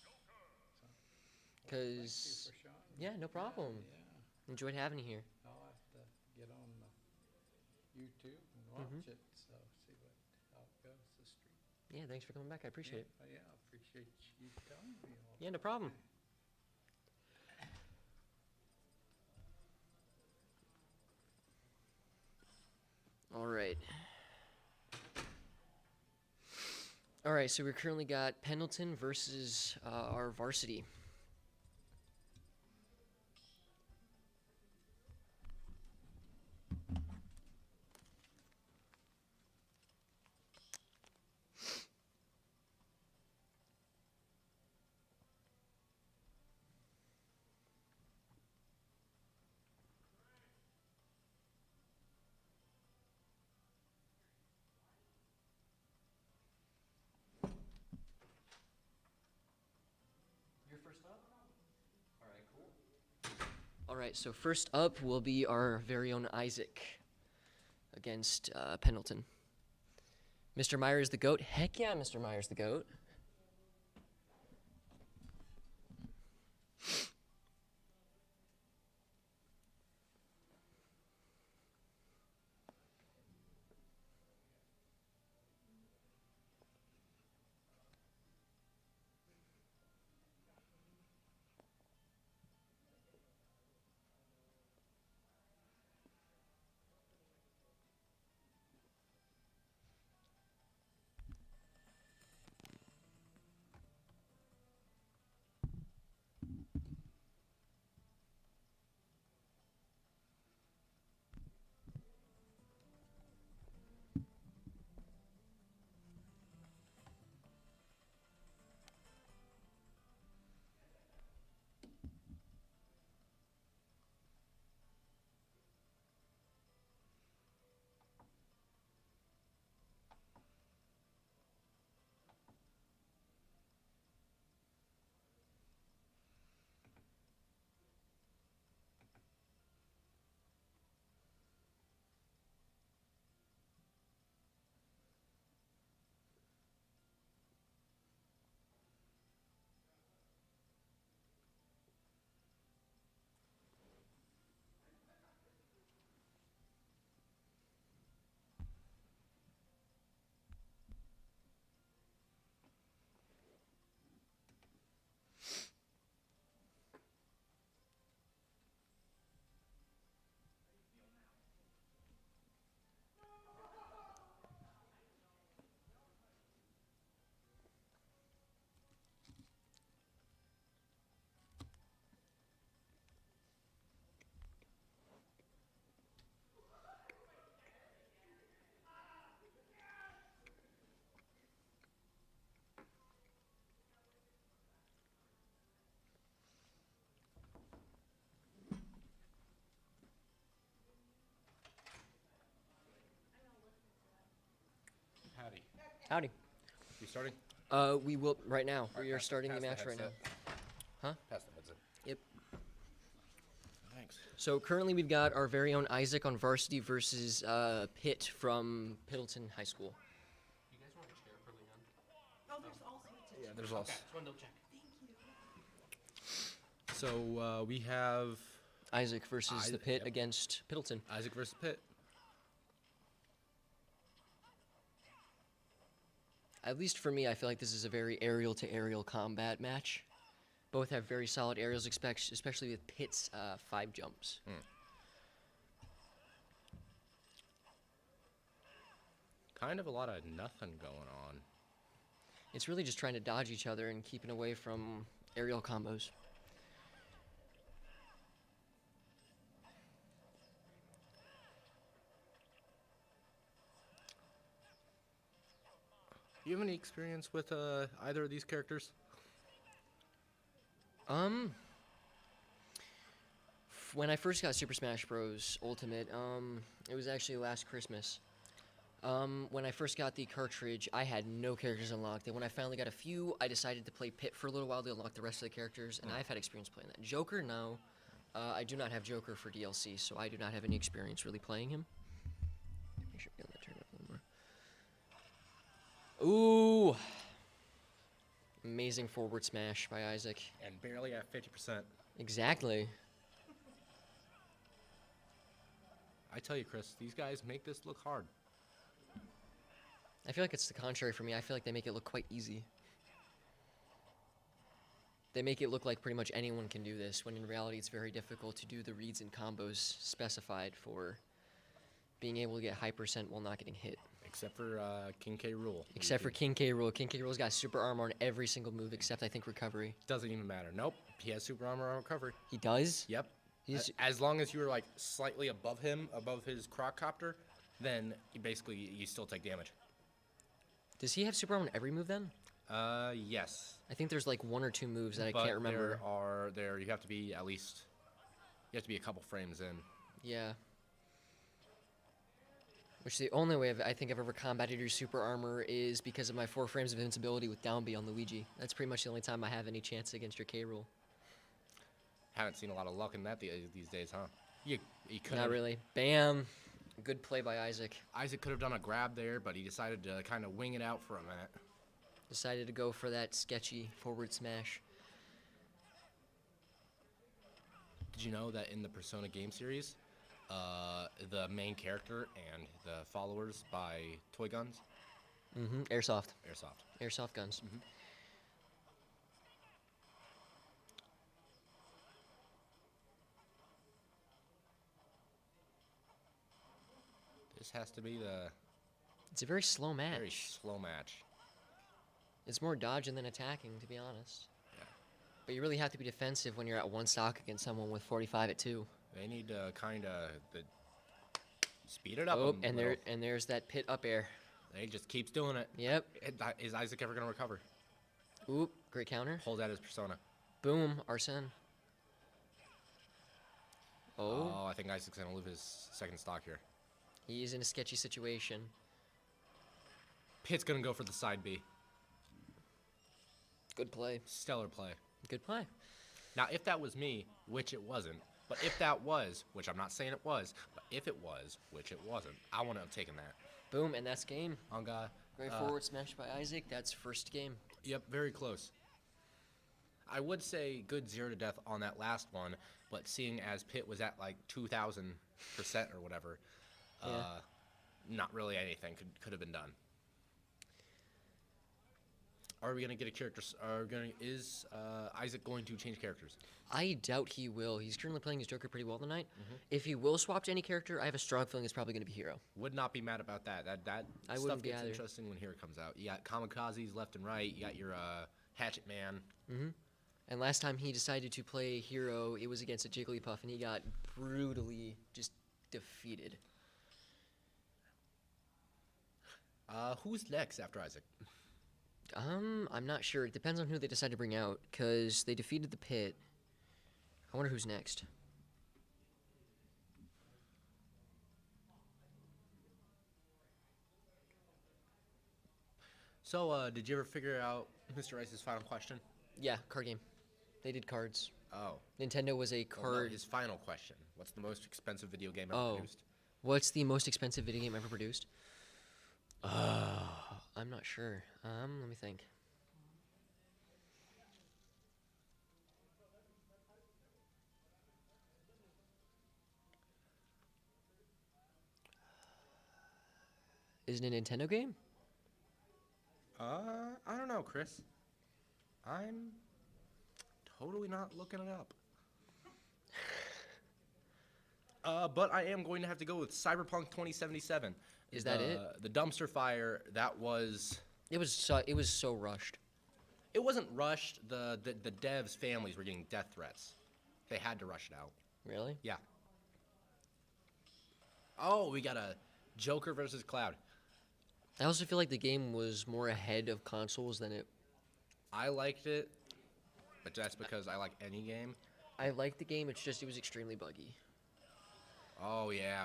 Because for showing me. yeah, no problem. Yeah. Enjoyed having you here. I'll have to get on the YouTube and watch it, so see how it goes, the stream. Yeah, thanks for coming back. I appreciate it. Yeah, I appreciate you telling me all. Yeah, no problem. All right. All right, so we currently got Pendleton versus our varsity. All right, so first up will be our very own Isaac against Pendleton. Mr. Myers the GOAT. Heck yeah, Mr. Myers the GOAT. Howdy. Howdy. You starting? We will right now. We are Pass- starting the pass match right now. headset. Huh? Pass the headset. Yep. Thanks. So currently we've got our very own Isaac on varsity versus Pitt from Pendleton High School. You guys want a chair for Leon? Oh, there's also a Yeah, there's also. Just wanted to check. So we have Isaac versus the Isaac, Pitt yep. against Pendleton. Isaac versus Pitt. At least for me, I feel like this is a very aerial-to-aerial combat match. Both have very solid aerials, especially with Pitt's 5 jumps. Kind of a lot of nothing going on. It's really just trying to dodge each other and keeping away from aerial combos. Do you have any experience with either of these characters? When I first got Super Smash Bros. Ultimate, it was actually last Christmas. When I first got the cartridge, I had no characters unlocked, and when I finally got a few, I decided to play Pit for a little while to unlock the rest of the characters, and I've had experience playing that. Joker, no. I do not have Joker for DLC, so I do not have any experience really playing him. Make sure we get that turned up a little more. Ooh! Amazing forward smash by Isaac. And barely at 50%. Exactly. I tell you, Chris, these guys make this look hard. I feel like it's the contrary for me. I feel like they make it look quite easy. They make it look like pretty much anyone can do this, when in reality it's very difficult to do the reads and combos specified for being able to get high percent while not getting hit. Except for King K. Rool. Except for King K. Rool. King K. Rool's got super armor on every single move except, I think, recovery. Doesn't even matter. Nope. He has super armor on recovery. He does? Yep. He's- As long as you were like slightly above him, above his crocopter, then basically you still take damage. Does he have super armor on every move then? Yes. I think there's like 1 or 2 moves that I But can't remember. you have to be at least, you have to be a couple frames in. Yeah. Which the only way I think I've ever combated your super armor is because of my 4 frames of invincibility with down B on Luigi. That's pretty much the only time I have any chance against your K. Rool. Haven't seen a lot of luck in that these days, huh? You could Not really. Bam. Good play by Isaac. Isaac could have done a grab there, but he decided to kind of wing it out for a minute. Decided to go for that sketchy forward smash. Did you know that in the Persona game series, the main character and the followers buy toy guns? Mm-hmm. Airsoft. Airsoft. Airsoft guns. This has to be the It's a very slow match. very slow match. It's more dodging than attacking, to be honest. Yeah. But you really have to be defensive when you're at 1 stock against someone with 45 at 2. They need to kind of speed it up. Oh, a little. and there's that pit up air. He just keeps doing it. Yep. Is Isaac ever going to recover? Oop, great counter. Hold out his Persona. Boom, Arsene. Oh, Oh, I think Isaac's going to lose his second stock here. he's in a sketchy situation. Pit's going to go for the side B. Good play. Stellar play. Good play. Now, if that was me, which it wasn't, but if that was, which I'm not saying it was, but if it was, which it wasn't, I wouldn't have taken that. Boom, and that's game. Anga. Great forward smash by Isaac. That's first game. Yep, very close. I would say good 0 to death on that last one, but seeing as Pitt was at like 2,000% or whatever, not really anything could have been done. Are we gonna get a character? Is Isaac going to change characters? I doubt he will. He's currently playing his Joker pretty well tonight. If he will swap to any character, I have a strong feeling it's probably going to be Hero. Would not be mad about that. That I stuff wouldn't be gets either. interesting when Hero comes out. You got kamikazes left and right. You got your Hatchet Man. And last time he decided to play Hero, it was against a Jigglypuff, and he got brutally just defeated. Who's next after Isaac? I'm not sure. It depends on who they decide to bring out, because they defeated the Pit. I wonder who's next. So, did you ever figure out Mr. Ice's final question? Yeah, card game. They did cards. Oh. Nintendo was a Well, card. no, his final question. What's the most expensive video game ever Oh. produced? What's the most expensive video game ever produced? I'm not sure. Let me think. Is it a Nintendo game? I don't know, Chris. I'm totally not looking it up. But I am going to have to go with Cyberpunk 2077. Is that it? The dumpster fire, that was... It was so rushed. It wasn't rushed. The devs' families were getting death threats. They had to rush it out. Really? Yeah. Oh, we got a Joker versus Cloud. I also feel like the game was more ahead of consoles than it. I liked it, but that's because I like any game. I liked the game. It's just it was extremely buggy. Oh yeah.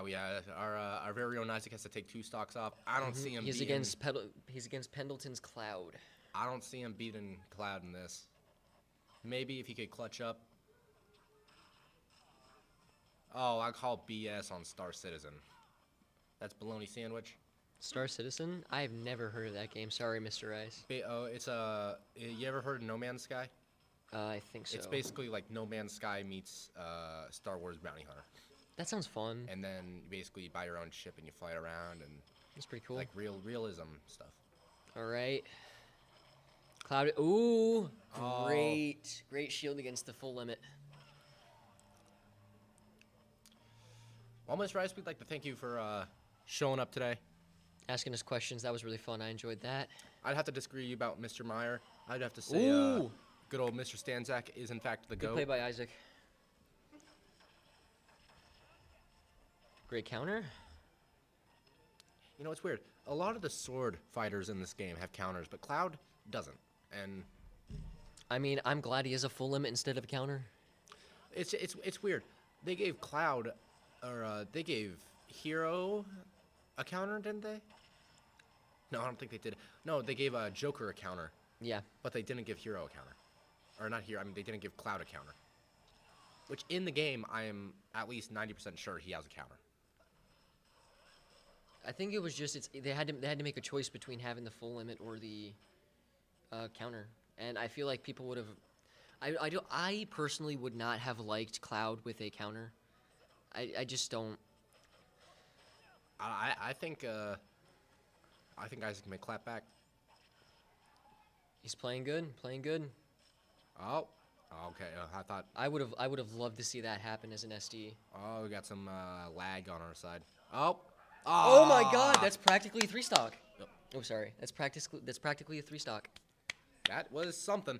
Our very own Isaac has to take 2 stocks off. I don't see him. He's beating, against Pendleton's Cloud. I don't see him beating Cloud in this. Maybe if he could clutch up. Oh, I call BS on Star Citizen. That's bologna sandwich. Star Citizen? I've never heard of that game. Sorry, Mr. Ice. It's you ever heard of No Man's Sky? I think so. It's basically like No Man's Sky meets Star Wars Bounty Hunter. That sounds fun. And then basically you buy your own ship and you fly around and That's pretty cool. like realism stuff. All right. Cloud. Ooh, Oh. great shield against the full limit. Well, Mr. Rice, we'd like to thank you for showing up today. Asking us questions. That was really fun. I enjoyed that. I'd have to disagree about Mr. Meyer. I'd have to say Ooh. good old Mr. Stanzak is in fact the Good GOAT. play by Isaac. Great counter. You know, it's weird. A lot of the sword fighters in this game have counters, but Cloud doesn't. And I mean, I'm glad he has a full limit instead of a counter. it's weird. They gave Cloud, or they gave Hero a counter, didn't they? No, I don't think they did. No, they gave Joker a counter, Yeah. but they didn't give Hero a counter. Or not Hero, I mean, they didn't give Cloud a counter. which in the game I am at least 90% sure he has a counter. I think it was just they had to make a choice between having the full limit or the counter, and I feel like people would have. I personally would not have liked Cloud with a counter. I just don't. I think Isaac may clap back. He's playing good, playing good. Oh, okay. I thought. I would have loved to see that happen as an SD. Oh, we got some lag on our side. Oh. Oh my God, that's practically a 3-stock. Yep. Oh, sorry, that's practically a 3-stock. That was something.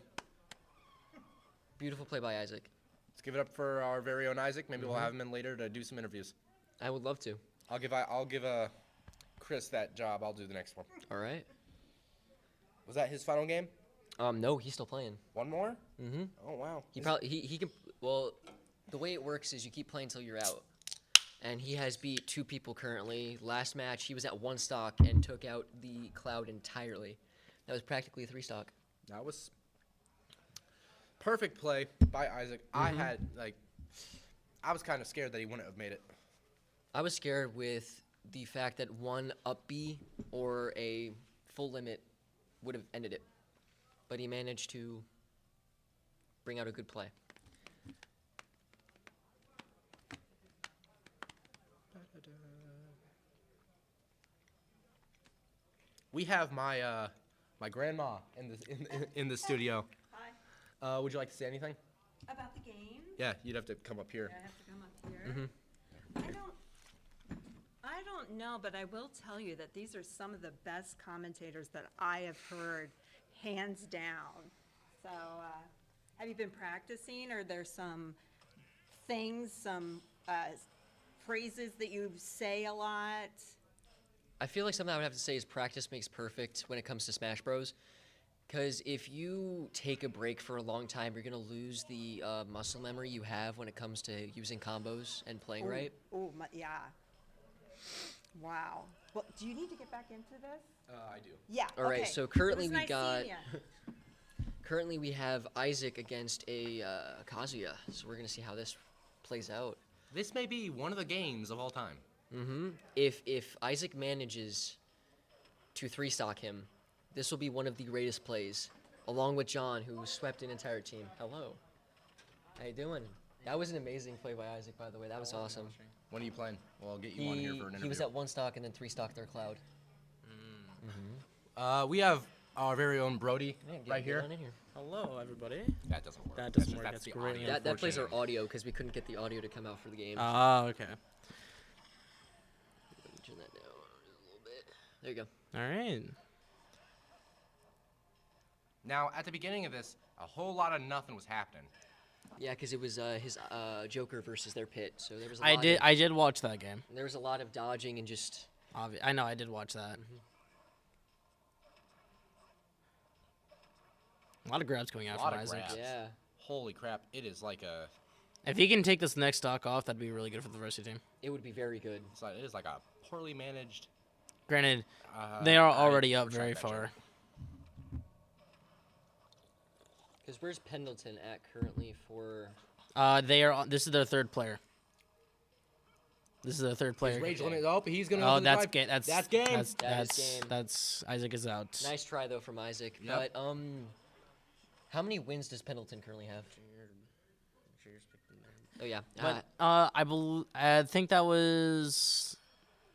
Beautiful play by Isaac. Let's give it up for our very own Isaac. Maybe we'll have him in later to do some interviews. I would love to. I'll give Chris that job. I'll do the next one. All right. Was that his final game? No, he's still playing. One more? Mm-hmm. Oh wow. He probably he can. Well, the way it works is you keep playing until you're out, and he has beat 2 people currently. Last match he was at 1 stock and took out the Cloud entirely. That was practically a 3-stock. That was perfect play by Isaac. I was kind of scared that he wouldn't have made it. I was scared with the fact that one up B or a full limit would have ended it, but he managed to bring out a good play. We have my my grandma in the studio. Hi. Would you like to say anything? About the game? Yeah, you'd have to come up here. I have to come up here. I don't know, but I will tell you that these are some of the best commentators that I have heard, hands down. So, have you been practicing? Are there some things, some phrases that you say a lot? I feel like something I would have to say is practice makes perfect when it comes to Smash Bros. Because if you take a break for a long time, you're going to lose the muscle memory you have when it comes to using combos and playing right. Oh, yeah. Wow. Well, do you need to get back into this? I do. Yeah. All right, okay. so currently It was we got- seeing ya. Currently, we have Isaac against a Kazuya, so we're going to see how this plays out. This may be one of the games of all time. If Isaac manages to 3-stock him, this will be one of the greatest plays, along with John, who swept an entire team. Hello. How you doing? That was an amazing play by Isaac, by the way. That was awesome. When are you playing? Well, I'll get you on here for an interview. He was at 1-stock and then 3-stocked their Cloud. We have our very own Brody Yeah, right get here. on in here. Hello, everybody. That doesn't work. That doesn't That's work. That's That's the great. audio. That plays our Unfortunately. audio because we couldn't get the audio to come out for the game. Oh, okay. Let me turn that down a little bit. There you go. All right. Now, at the beginning of this, a whole lot of nothing was happening. Yeah, because it was his Joker versus their pit, so there was a I lot did. Of, I did watch that game. there was a lot of dodging and just I know. I did watch that. A lot of grabs going out A lot from of Isaac. grabs. yeah. Holy crap, it is like a If he can take this next stock off, that'd be really good for the varsity team. It would be very good. it is like a poorly managed. Granted, they are I already up retract very that far. joke. Because where's Pendleton at currently for? They are. This is their third player. This is their third player. His rage limit. Oh, he's gonna. Oh, open the that's drive. game. That's game. That's That is game. that's Isaac is out. Nice try though from Isaac. Yep. But how many wins does Pendleton currently have? Oh yeah. But I think that was,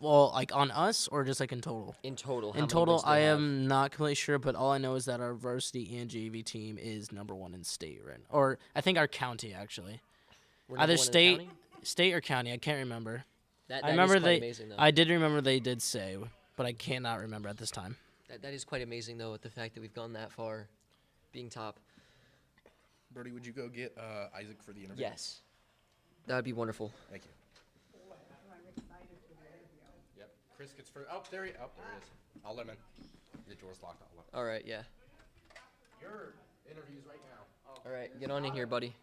well, like on us or just like in total. In total. How In many total, wins do I they have? am not completely sure, but all I know is that our varsity and JV team is #1 in state, right? Or I think our county actually, We're number either one in the state, county? state or county. I can't remember. That I is remember quite they. amazing, though. I did remember they did say, but I cannot remember at this time. That is quite amazing though, with the fact that we've gone that far, being top. Brody, would you go get Isaac for the interview? Yes. That would be wonderful. Thank you. Yep. Chris gets first. Oh, there he is. I'll let him in. The door's locked. I'll let him. All right. Yeah. Your interview's right now. Oh, All right. Get on in here, buddy.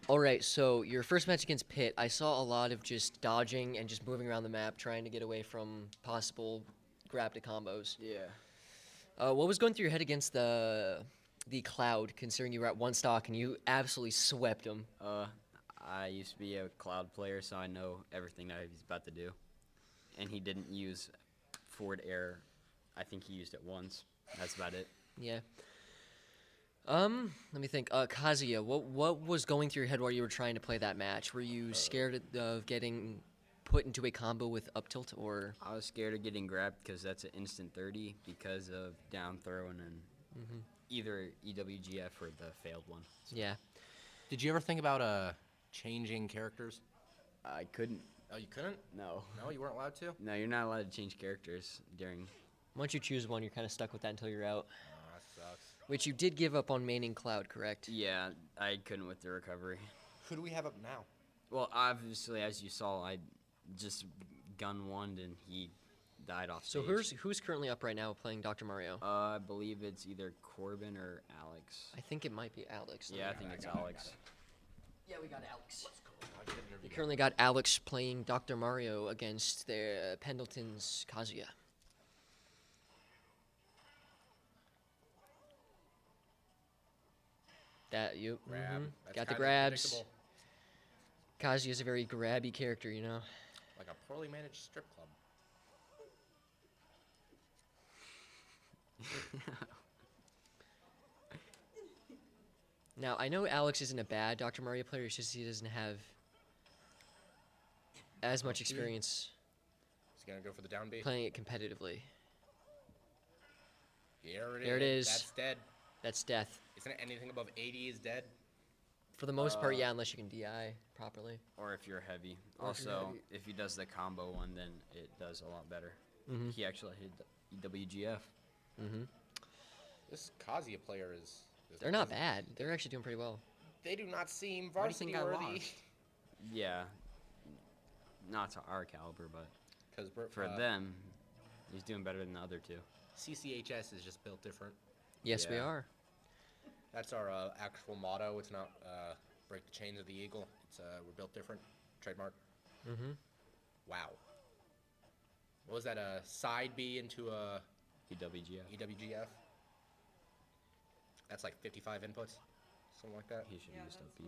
All right. So your first match against Pitt, I saw a lot of just dodging and just moving around the map, trying to get away from possible grab to combos. Yeah. What was going through your head against the the Cloud, considering you were at one stock and you absolutely swept him? I used to be a Cloud player, so I know everything that he's about to do. And he didn't use forward air. I think he used it once. That's about it. Yeah. Let me think. Kazuya, what was going through your head while you were trying to play that match? Were you scared of getting put into a combo with up tilt, or? I was scared of getting grabbed because that's an instant 30 because of down throw and then either EWGF or the failed one. Yeah. Did you ever think about changing characters? I couldn't. Oh, you couldn't? No. No, you weren't allowed to? No, you're not allowed to change characters during. Once you choose one, you're kind of stuck with that until you're out. Oh, that sucks. Which you did give up on maining Cloud, correct? Yeah, I couldn't with the recovery. Who do we have up now? Well, obviously, as you saw, I just gun one and he died off So stage. who's currently up right now playing Dr. Mario? I believe it's either Corbin or Alex. I think it might be Alex. Yeah, I think it's Alex. Yeah, we got Alex. We currently got Alex playing Dr. Mario against their Pendleton's Kazuya. That you Grab. That's got the kinda grabs. predictable. Kazuya's a very grabby character, you know. Like a poorly managed strip club. Now I know Alex isn't a bad Dr. Mario player. It's just he doesn't have as much experience He's gonna go for the down B. playing it competitively. There it is. That's dead. That's death. Isn't it anything above 80 is dead? For the most part, yeah, unless you can DI properly. Or if you're heavy. Or if you're Also, heavy. if he does the combo one, then it does a lot better. He actually hit EWGF. This Kazuya player is They're not bad. They're actually doing pretty well. They do not seem Why do you varsity think I worthy. lost? Yeah. Not to our caliber, but Because for them, he's doing better than the other two. CCHS is just built different. Yes, we Yeah. are. That's our actual motto. It's not break the chains of the eagle. It's we're built different. Trademark. Wow. What was that? A side B into a EWGF. EWGF? That's like 55 inputs, something like that. He should use up B.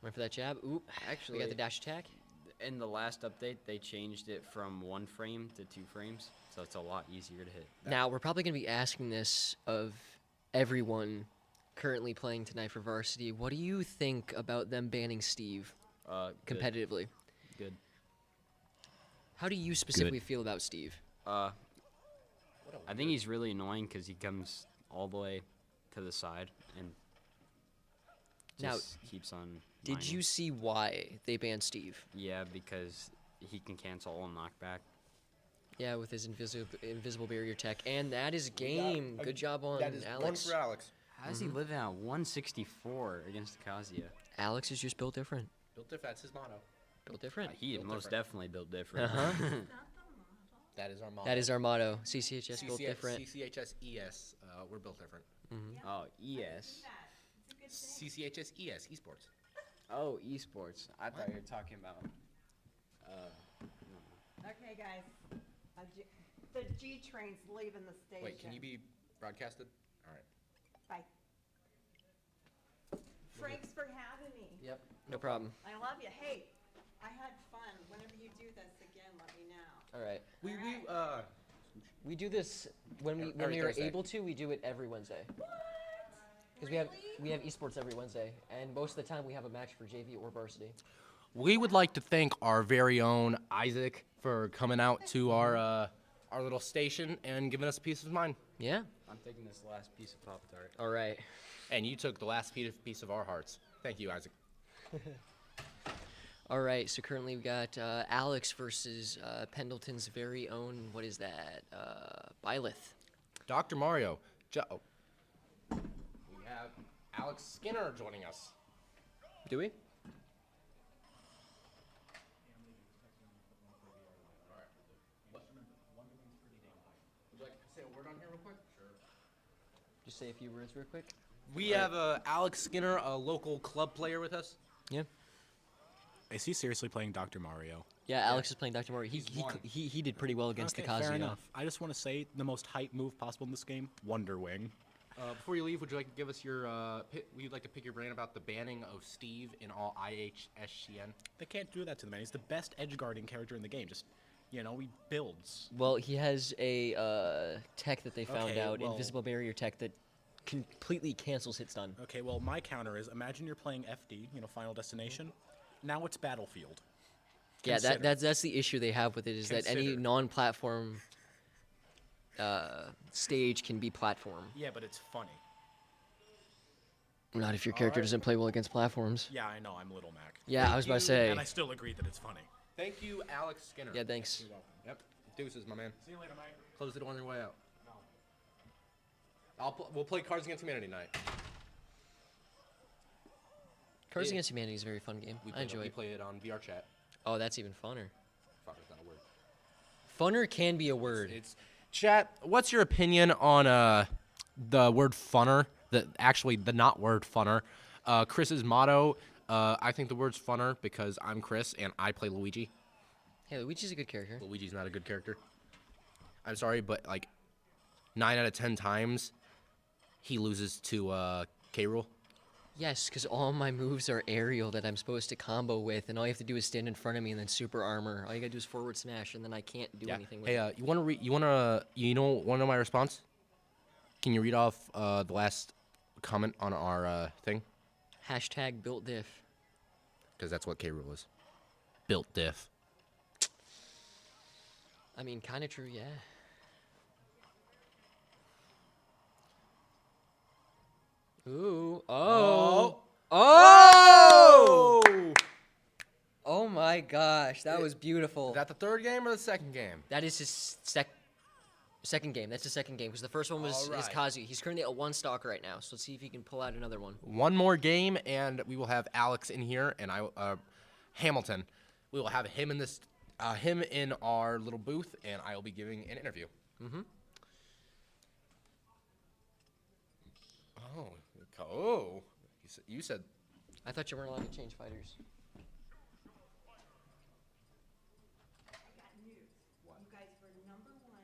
Went for that jab. Oop. Actually, We got the dash attack. in the last update, they changed it from 1 frame to 2 frames, so it's a lot easier to hit. Now, we're probably going to be asking this of everyone currently playing tonight for varsity. What do you think about them banning Steve Good. competitively? Good. How do you specifically feel about Steve? I think he's really annoying because he comes all the way to the side and Now, just keeps on. Did mining. you see why they banned Steve? Yeah, because he can cancel all knockback. Yeah, with his invisible barrier tech. And that is game. Good job on That is Alex. one for Alex. How does he live at 164 against Kazuya? Alex is just built different. Built different. That's his motto. Built different. He Built most different. definitely built different. That is our motto. That is our motto. CCHS built different. CCHS ES. We're built different. Oh, ES. CCHS ES Esports. Oh, esports. I thought you were talking about. Okay, guys. The G train's leaving the station. Wait, can you be broadcasted? All right. Bye. Thanks for having me. Yep. No problem. I love you. Hey, I had fun. Whenever you do this again, let me know. All right. Alright. We do this when we Every are Thursday. able to. We do it every Wednesday. Because we have esports every Wednesday, and most of the time we have a match for JV or varsity. We would like to thank our very own Isaac for coming out to our little station and giving us a piece of mind. Yeah. I'm taking this last piece of Pop Tart. All right. And you took the last piece of our hearts. Thank you, Isaac. All right. So currently we got Alex versus Pendleton's very own. What is that? Byleth. Dr. Mario. We have Alex Skinner joining us. Do we? Would you like to say a word on here real quick? Sure. Just say a few words real quick. We have Alex Skinner, a local club player with us. Yeah. Is he seriously playing Dr. Mario? Yeah, Alex is playing Dr. Mario. He's won. He did pretty well against the Okay, fair Kazuya. enough. I just want to say the most hype move possible in this game, Wonder Wing. Before you leave, would you like to give us your? We'd like to pick your brain about the banning of Steve in all IHSCN. They can't do that to the man. He's the best edge guarding character in the game. Just, he builds. Well, he has a tech that they found Okay, out, well- invisible barrier tech that completely cancels hit stun. Okay, well, my counter is, imagine you're playing FD, Final Destination. Now it's Battlefield. Yeah, Consider. that's the issue they have with it is that any Consider. non-platform stage can be platform. Yeah, but it's funny. Not if your character doesn't play well against platforms. Yeah, I know, I'm Little Mac. Yeah, I was about to say. And I still agree that it's funny. Thank you, Alex Skinner. Yeah, thanks. Yep. Deuces, my man. See you later, Mike. Close the door on your way out. We'll play Cards Against Humanity tonight. Cards Yeah. Against Humanity is a very fun game. I enjoy We it. play it on VR chat. Oh, that's even funner. Fuck, that's not a word. Funner can be a word. It's chat. What's your opinion on the word funner? The not word funner. Chris's motto. I think the word's funner because I'm Chris and I play Luigi. Hey, Luigi's a good character. Luigi's not a good character. I'm sorry, but like 9 out of 10 times he loses to K. Rool. Yes, because all my moves are aerial that I'm supposed to combo with, and all you have to do is stand in front of me and then super armor. All you gotta do is forward smash, and then I can't do anything with it. Hey, wanna know my response? Can you read off the last comment on our thing? Hashtag built diff. Because that's what K. Rool is. Built diff. I mean, kind of true, yeah. Ooh. Oh. Oh! Oh my gosh, that was beautiful. Is that the third game or the second game? That is his second game. That's the second game because the first one was All his right. Kazuya. He's currently at 1 stock right now, so let's see if he can pull out another one. One more game, and we will have Alex in here, and Hamilton. We will have him in our little booth, and I will be giving an interview. Mm-hmm. Oh, you said. I thought you weren't allowed to change fighters. I got news. You guys were number 1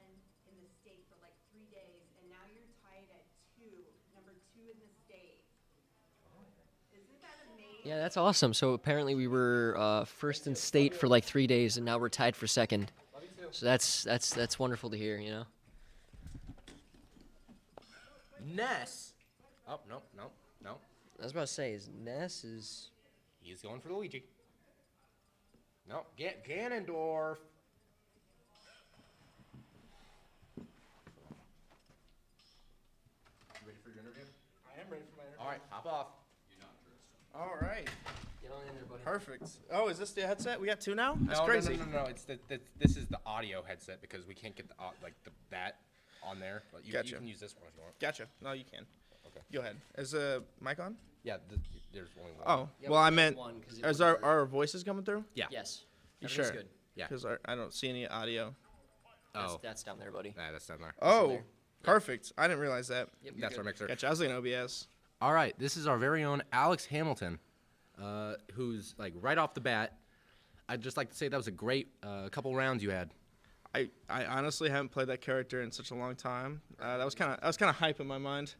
in the state for like 3 days, and now you're tied at 2, number 2 in the state. Isn't that amazing? Yeah, that's awesome. So apparently we were first in state for like 3 days, and now we're tied for second. So that's wonderful to hear, you know. Ness. Oh, no. I was about to say, is Ness is... He's going for Luigi. No, Ganondorf. You ready for your interview? I am ready for my interview. All right, hop off. All right. Get on in there, buddy. Perfect. Oh, is this the headset? We got 2 now? That's No, crazy. No. It's this is the audio headset because we can't get that on there. But you Gotcha. can use this one if you want. Gotcha. No, you can. Okay. Go ahead. Is the mic on? Yeah, there's only one. Oh, Yeah, well, we I did meant, one 'cause it is wouldn't our voices coming through? Yeah. Yes. You Everything's sure? good. Yeah. Because I don't see any audio. That's, Oh. that's down there, buddy. Nah, that's down there. Oh, there. perfect. I didn't realize that. Yep, you're That's good. our mixer. Gotcha. I was like an OBS. All right, this is our very own Alex Hamilton, who's like right off the bat. I'd just like to say that was a great couple rounds you had. I honestly haven't played that character in such a long time. That was kind of hype in my mind.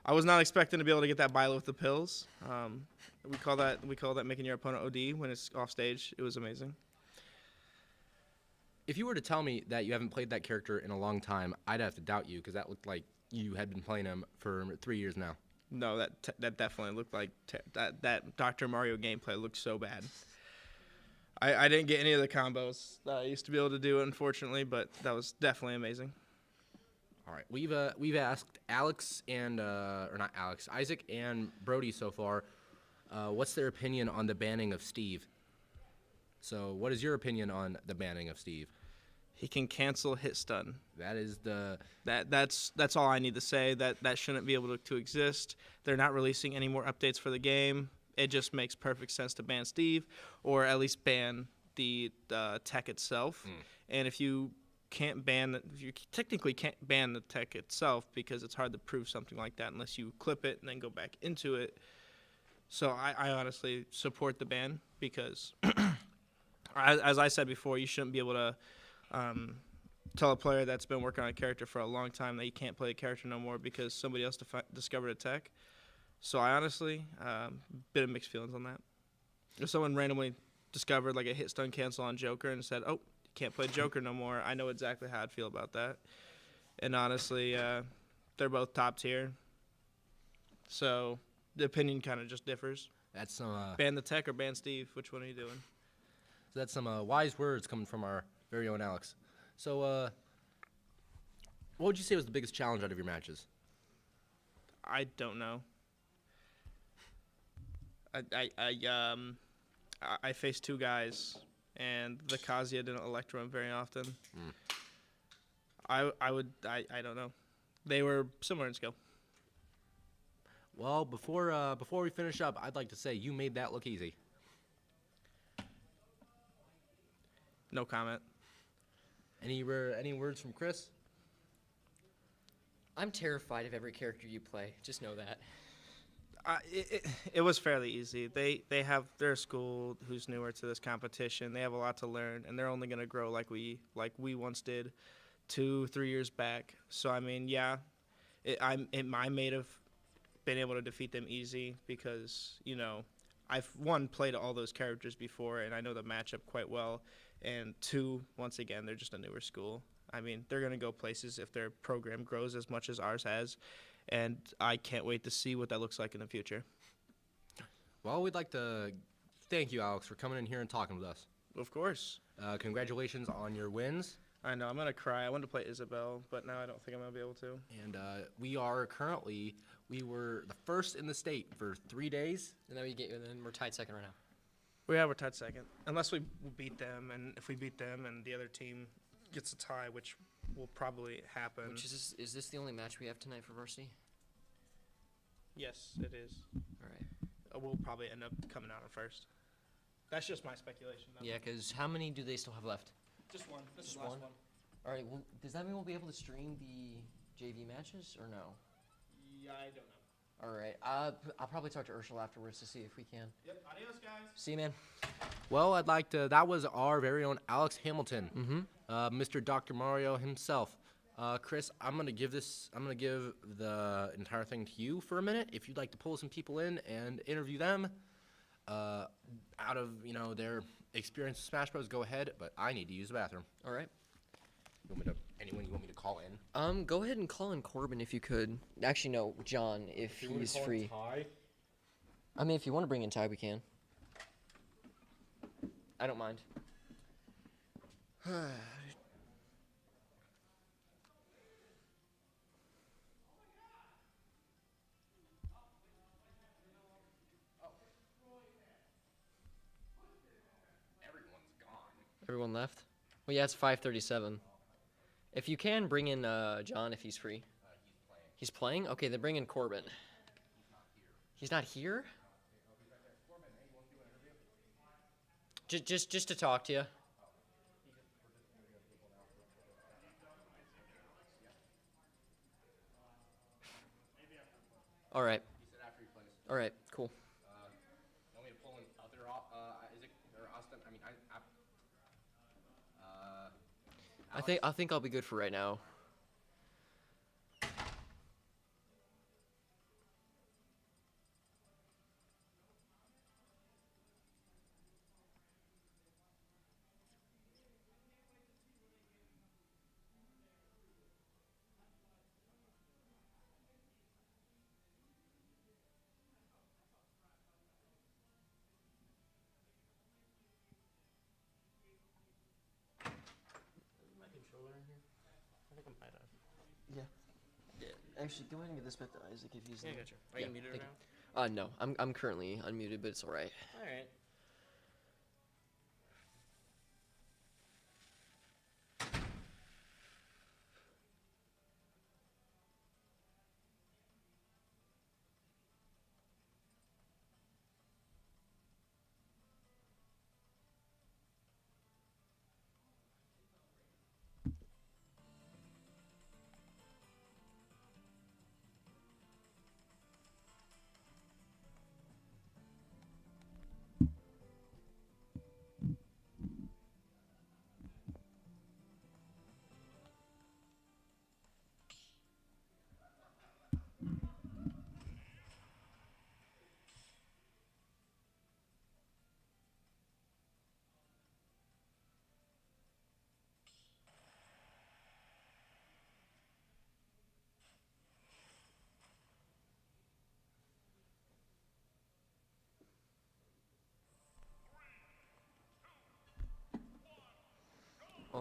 I was not expecting to be able to get that Bilo with the pills. We call that making your opponent OD when it's off stage. It was amazing. If you were to tell me that you haven't played that character in a long time, I'd have to doubt you because that looked like you had been playing him for 3 years now. No, that definitely looked like that Dr. Mario gameplay looked so bad. I didn't get any of the combos that I used to be able to do, unfortunately, but that was definitely amazing. All right, we've asked Alex and or not Alex, Isaac and Brody so far, what's their opinion on the banning of Steve? So, what is your opinion on the banning of Steve? He can cancel hit stun. That is the That's all I need to say. That shouldn't be able to exist. They're not releasing any more updates for the game. It just makes perfect sense to ban Steve, or at least ban the tech itself. And if you technically can't ban the tech itself because it's hard to prove something like that unless you clip it and then go back into it. So I honestly support the ban because as I said before, you shouldn't be able to tell a player that's been working on a character for a long time that you can't play a character no more because somebody else discovered a tech. So I honestly, bit of mixed feelings on that. If someone randomly discovered like a hit stun cancel on Joker and said, "Oh, you can't play Joker no more," I know exactly how I'd feel about that. And honestly, they're both top tier. So the opinion kind of just differs. That's some Ban the tech or ban Steve? Which one are you doing? wise words coming from our very own Alex. So, what would you say was the biggest challenge out of your matches? I don't know. I faced two guys, and the Kazuya didn't electro him very often. I don't know. They were similar in skill. Well, before we finish up, I'd like to say you made that look easy. No comment. Any words from Chris? I'm terrified of every character you play. Just know that. It was fairly easy. They have their school who's newer to this competition. They have a lot to learn, and they're only going to grow like we once did 2-3 years back. So I mean, yeah, I may have been able to defeat them easy because I've played all those characters before, and I know the matchup quite well. And two, once again, they're just a newer school. I mean, they're going to go places if their program grows as much as ours has. And I can't wait to see what that looks like in the future. Well, we'd like to thank you, Alex, for coming in here and talking with us. Of course. Congratulations on your wins. I know, I'm going to cry. I wanted to play Isabel, but now I don't think I'm going to be able to. And we were the first in the state for 3 days. And then we're tied second right now. We're tied second. Unless we beat them, and if we beat them and the other team gets a tie, which will probably happen. Is this the only match we have tonight for varsity? Yes, it is. All right. We'll probably end up coming out on first. That's just my speculation, though. Yeah, because how many do they still have left? Just one. This is Just the last one? one. All right. Well, does that mean we'll be able to stream the JV matches or no? Yeah, I don't know. All right. I'll probably talk to Urshel afterwards to see if we can. Yep, adios, guys. See you, man. Well, that was our very own Alex Hamilton, Mr. Dr. Mario himself. Chris, I'm gonna give the entire thing to you for a minute. If you'd like to pull some people in and interview them, out of their experience with Smash Bros, go ahead. But I need to use the bathroom. All right. Anyone you want me to call in? Go ahead and call in Corbin if you could. Actually, no, John, if he's free. I mean, if you want to bring in Ty, we can. I don't mind. Everyone left? Well, yeah, it's 5:37. If you can, bring in John if he's free. He's playing? Okay, then bring in Corbin. He's not here? Just to talk to you. All right. All right, cool. Want me to pull in other? Is it or Austin? I mean, I think I'll be good for right now. Yeah. Actually, go ahead and get this back to Isaac if he's there. Gotcha. Are you muted thank now? you. No, I'm currently unmuted, but it's all right. All right.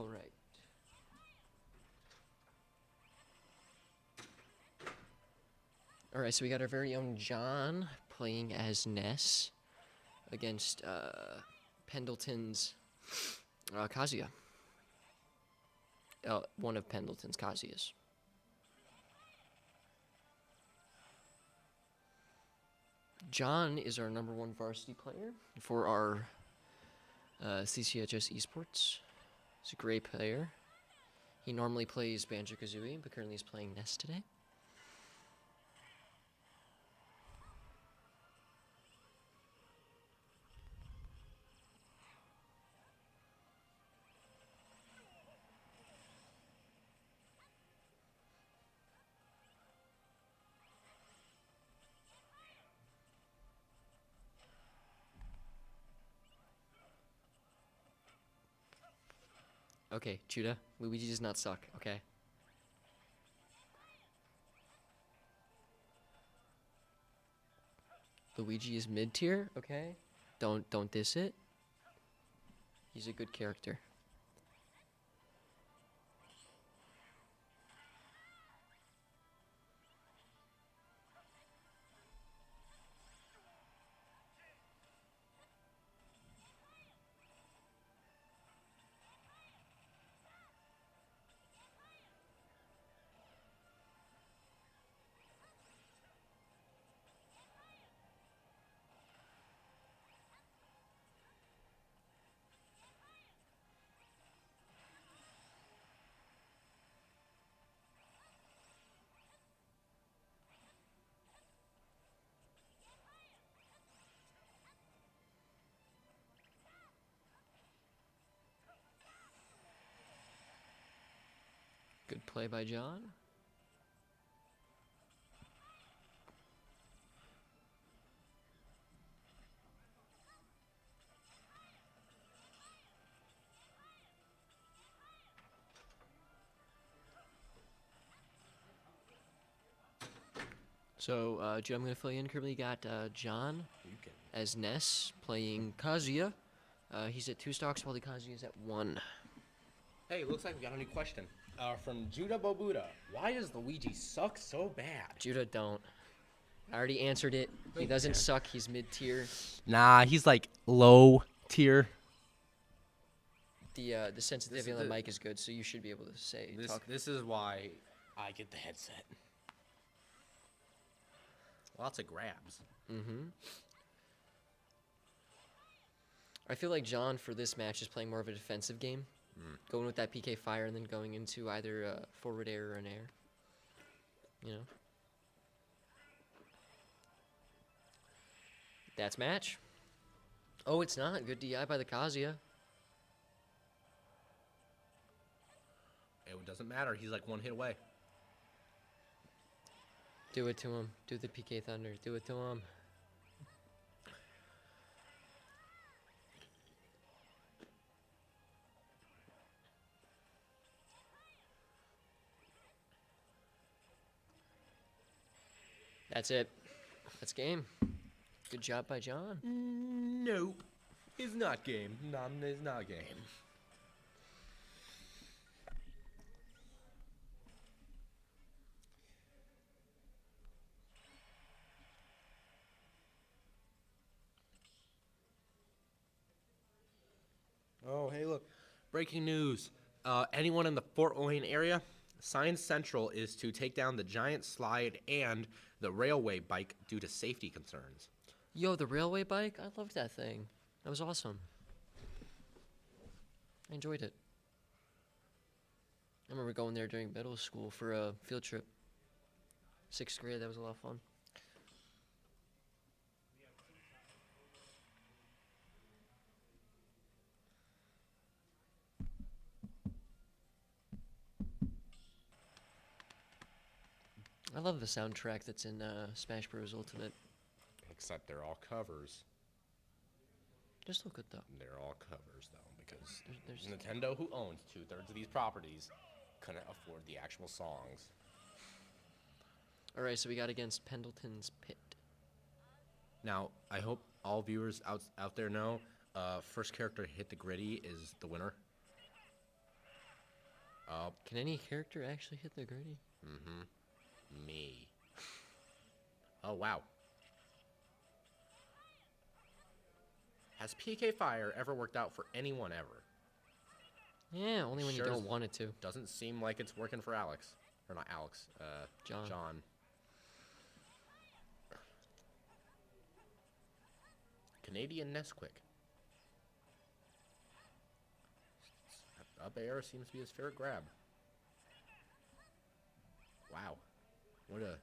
All right. All right, so we got our very own John playing as Ness against Pendleton's Kazuya. One of Pendleton's Kazuyas. John is our #1 varsity player for our CCHS Esports. He's a great player. He normally plays Banjo-Kazooie, but currently he's playing Ness today. Okay, Judah, Luigi does not suck, okay? Luigi is mid-tier, okay? Don't diss it. He's a good character. Good play by John. So, Joe, I'm going to fill you in. Currently got John as Ness playing Kazuya. He's at 2 stocks while the Kazuya's at 1. Hey, looks like we got a new question. From Judah Bobuda. Why does Luigi suck so bad? Judah, don't. I already answered it. He doesn't suck. He's mid-tier. Nah, he's like low tier. The sensitivity on the mic is good, so you should be able to say talk. This is why I get the headset. Lots of grabs. Mm-hmm. I feel like John, for this match, is playing more of a defensive game. Going with that PK fire and then going into either forward air or an air. You know? That's match. Oh, it's not. Good DI by the Kazuya. It doesn't matter. He's like 1 hit away. Do it to him. Do the PK Thunder. Do it to him. That's it. That's game. Good job by John. Nope. It's not game. It's not game. Oh, hey, look. Breaking news. Anyone in the Fort Wayne area? Science Central is to take down the giant slide and the railway bike due to safety concerns. Yo, the railway bike? I loved that thing. That was awesome. I enjoyed it. I remember going there during middle school for a field trip. 6th grade, that was a lot of fun. I love the soundtrack that's in Smash Bros. Ultimate. Except they're all covers. They're still good, though. They're all covers, though, because There's Nintendo, who owns 2/3 of these properties, couldn't afford the actual songs. All right, so we got against Pendleton's Pit. Now, I hope all viewers out there know, first character to hit the griddy is the winner. Oh, Can any character actually hit the gritty? me. Oh, wow. Has PK Fire ever worked out for anyone ever? Yeah, only when Sure you as- don't want it to. Doesn't seem like it's working for Alex. Or not Alex, John. John. Canadian Nesquik. Up air seems to be his favorite grab. Wow. What a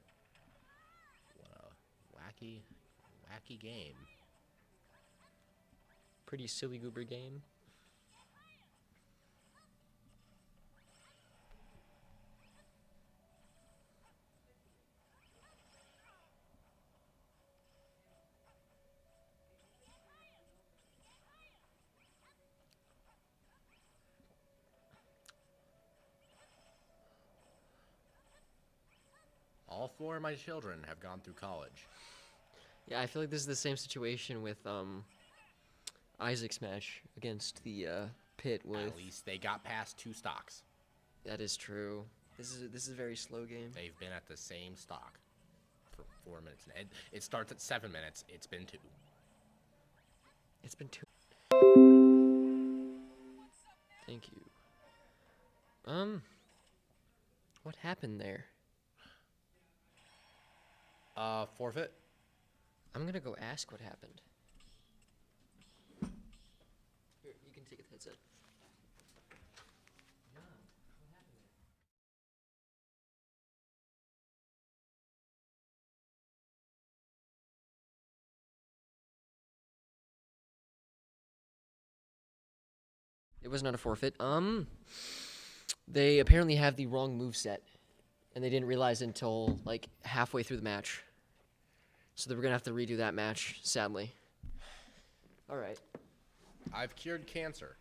wacky game. Pretty silly goober game. All 4 of my children have gone through college. Yeah, I feel like this is the same situation with Isaac's match against the Pit with. At least they got past 2 stocks. That is true. This is a very slow game. They've been at the same stock for 4 minutes. And it starts at 7 minutes. It's been 2. It's been 2. Thank you. What happened there? Forfeit. I'm gonna go ask what happened. Here, you can take the headset. It was not a forfeit. They apparently have the wrong move set, and they didn't realize until like halfway through the match. So they were gonna have to redo that match, sadly. All right. I've cured cancer.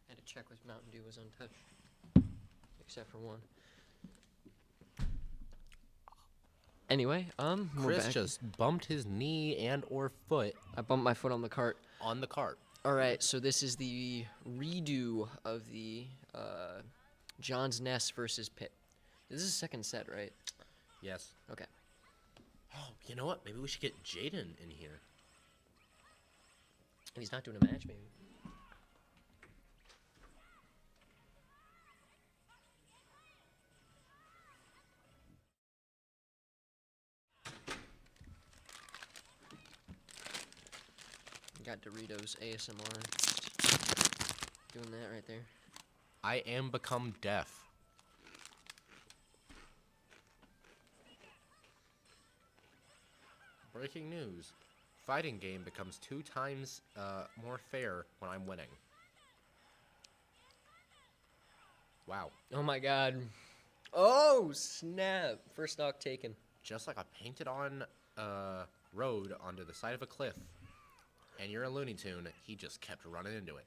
Had to check if Mountain Dew was untouched, except for one. Anyway, we're Chris back. just bumped his knee and or foot I bumped my foot on the cart. on the cart. All right, so this is the redo of the John's Nest versus Pitt. This is the second set, right? Yes. Okay. Oh, you know what? Maybe we should get Jaden in here. If he's not doing a match, maybe. Got Doritos ASMR. Doing that right there. I am become deaf. Breaking news. Fighting game becomes 2 times more fair when I'm winning. Wow. Oh my god. Oh, snap. First stock taken. Just like a painted on road onto the side of a cliff. And you're a Looney Tune, he just kept running into it.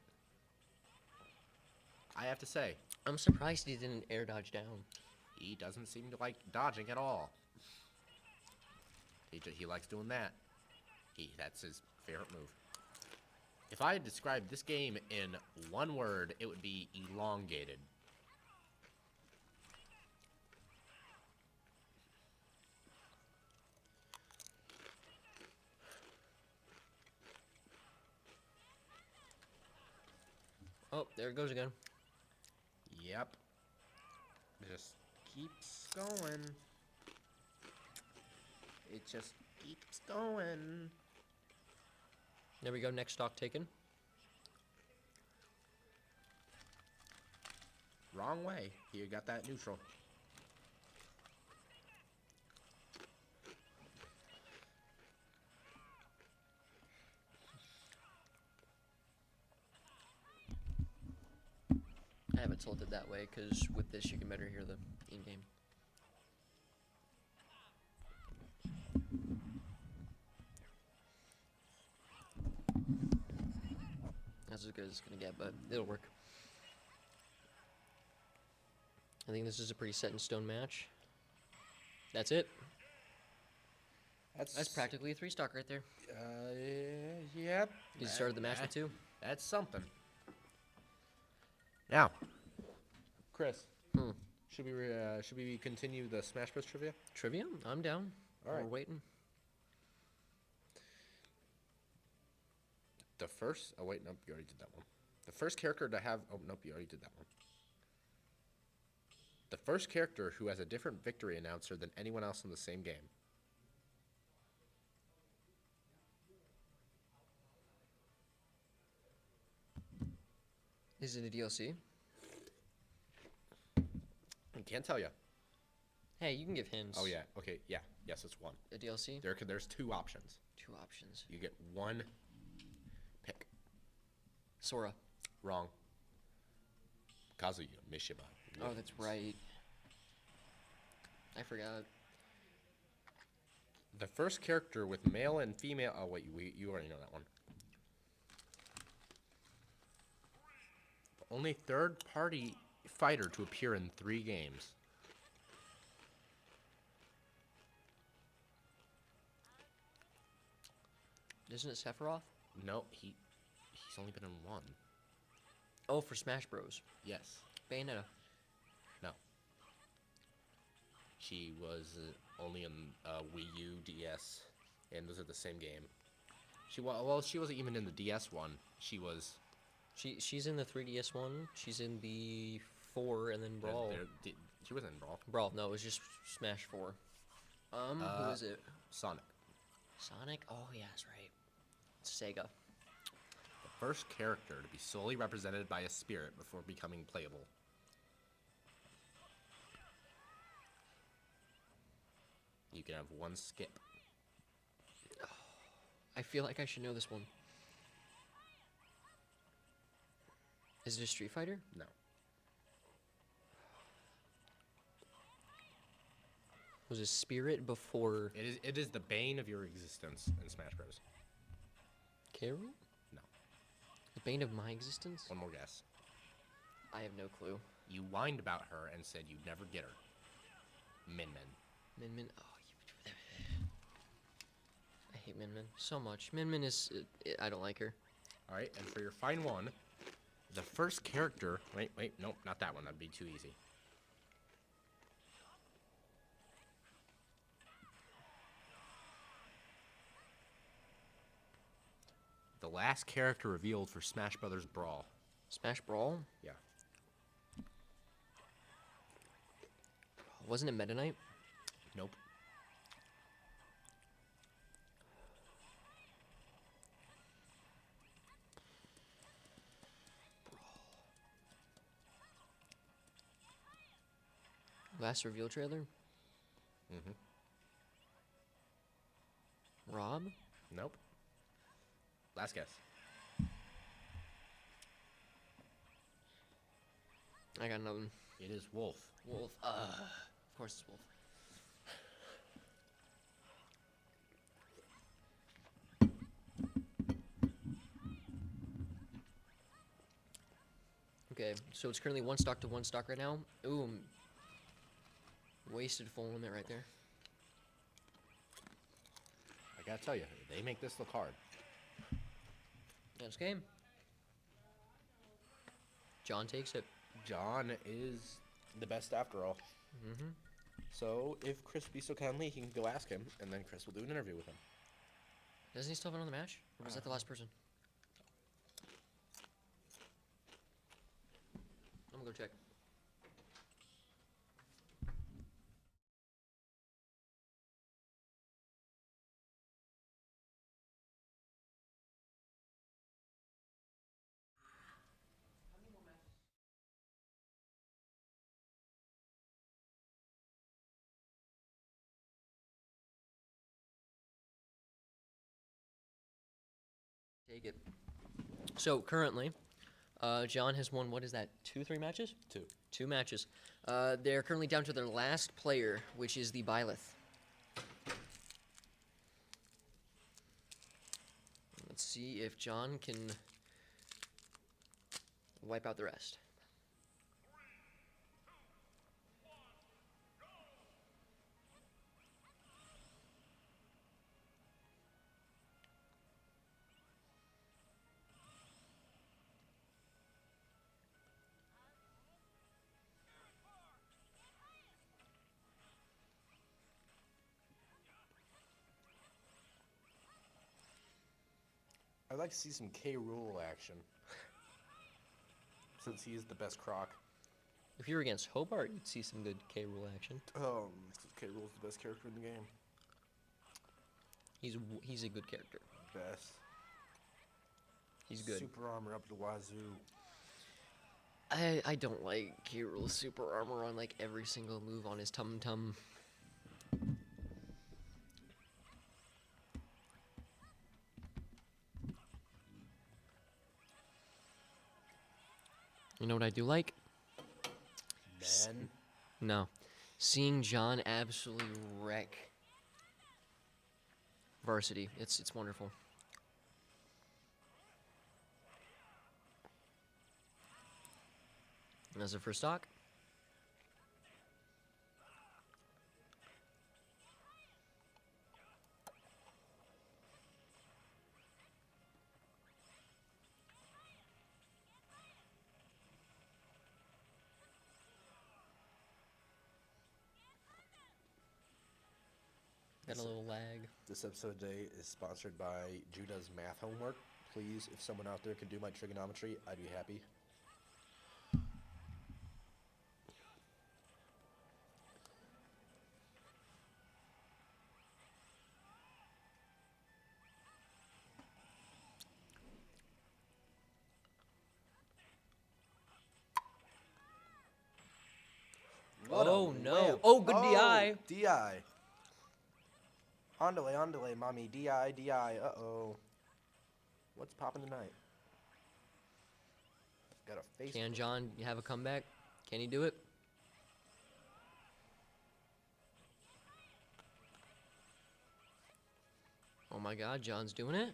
I have to say, I'm surprised he didn't air dodge down. he doesn't seem to like dodging at all. He likes doing that. That's his favorite move. If I had described this game in one word, it would be elongated. Oh, there it goes again. Yep. Just keeps going. It just keeps going. There we go, next stock taken. Wrong way. You got that neutral. I have it tilted that way because with this you can better hear the in-game. That's as good as it's gonna get, but it'll work. I think this is a pretty set in stone match. That's it. That's practically a 3-stock right there. Yep. You started the match with 2. That's something. Now, Chris, should we continue the Smash Bros. Trivia? Trivia? I'm down. All right. We're waiting. The first. Oh wait, nope, you already did that one. The first character to have. Oh nope, you already did that one. The first character who has a different victory announcer than anyone else in the same game. Is it a DLC? I can't tell you. Hey, you can give hints. Oh yeah. Okay. Yeah. Yes, it's one. A DLC? There's two options. Two options. You get one pick. Sora. Wrong. Kazuya Mishima. Oh, that's right. I forgot. The first character with male and female. Oh wait, you already know that one. Only third-party fighter to appear in 3 games. Isn't it Sephiroth? No, he's only been in 1. Oh, for Smash Bros. Yes. Bayonetta. No. She was only in Wii U, DS, and those are the same game. She wasn't even in the DS one. She was. She's in the 3DS one. She's in the 4 and then Brawl. She wasn't in Brawl. Brawl. No, it was just Smash 4. Who is it? Sonic. Sonic? Oh, yeah, that's right. It's Sega. The first character to be solely represented by a spirit before becoming playable. You can have one skip. I feel like I should know this one. Is it a Street Fighter? No. Was a spirit before It is the bane of your existence in Smash Bros. Carol? No. The bane of my existence? One more guess. I have no clue. You whined about her and said you'd never get her. Min Min. Min Min. Oh, I hate Min Min so much. Min Min is. I don't like her. All right, and for your fine one, the first character. Wait, nope, not that one. That'd be too easy. The last character revealed for Smash Brothers Brawl. Smash Brawl? Yeah. Wasn't it Meta Knight? Nope. Last reveal trailer? Mm-hmm. Rob? Nope. Last guess. I got nothing. It is Wolf. Wolf. Of course it's Wolf. Okay, so it's currently 1 stock to 1 stock right now. Ooh. Wasted full limit right there. I gotta tell you, they make this look hard. Next game. John takes it. John is the best after all. Mm-hmm. So if Chris be so kindly, he can go ask him, and then Chris will do an interview with him. Doesn't he still have another match? Or was that the last person? I'm gonna go check. Take it. So currently, John has won, what is that, 3 matches? 2. 2 matches. They're currently down to their last player, which is the Byleth. Let's see if John can wipe out the rest. I'd like to see some K. Rule action. Since he is the best Croc. If you're against Hobart, you'd see some good K. Rule action. K. Rule's the best character in the game. He's a good character. Best. He's good. Super armor up the wazoo. I don't like K. Rule's super armor on like every single move on his tum tum. You know what I do like? Men. No. Seeing John absolutely wreck varsity. It's wonderful. And as a first stock. Got a little lag. This episode today is sponsored by Judah's Math Homework. Please, if someone out there could do my trigonometry, I'd be happy. Oh no! Oh, good DI. DI. Andale, mommy. DI. Uh-oh. What's popping tonight? Got a face. Can John have a comeback? Can he do it? Oh my God, John's doing it.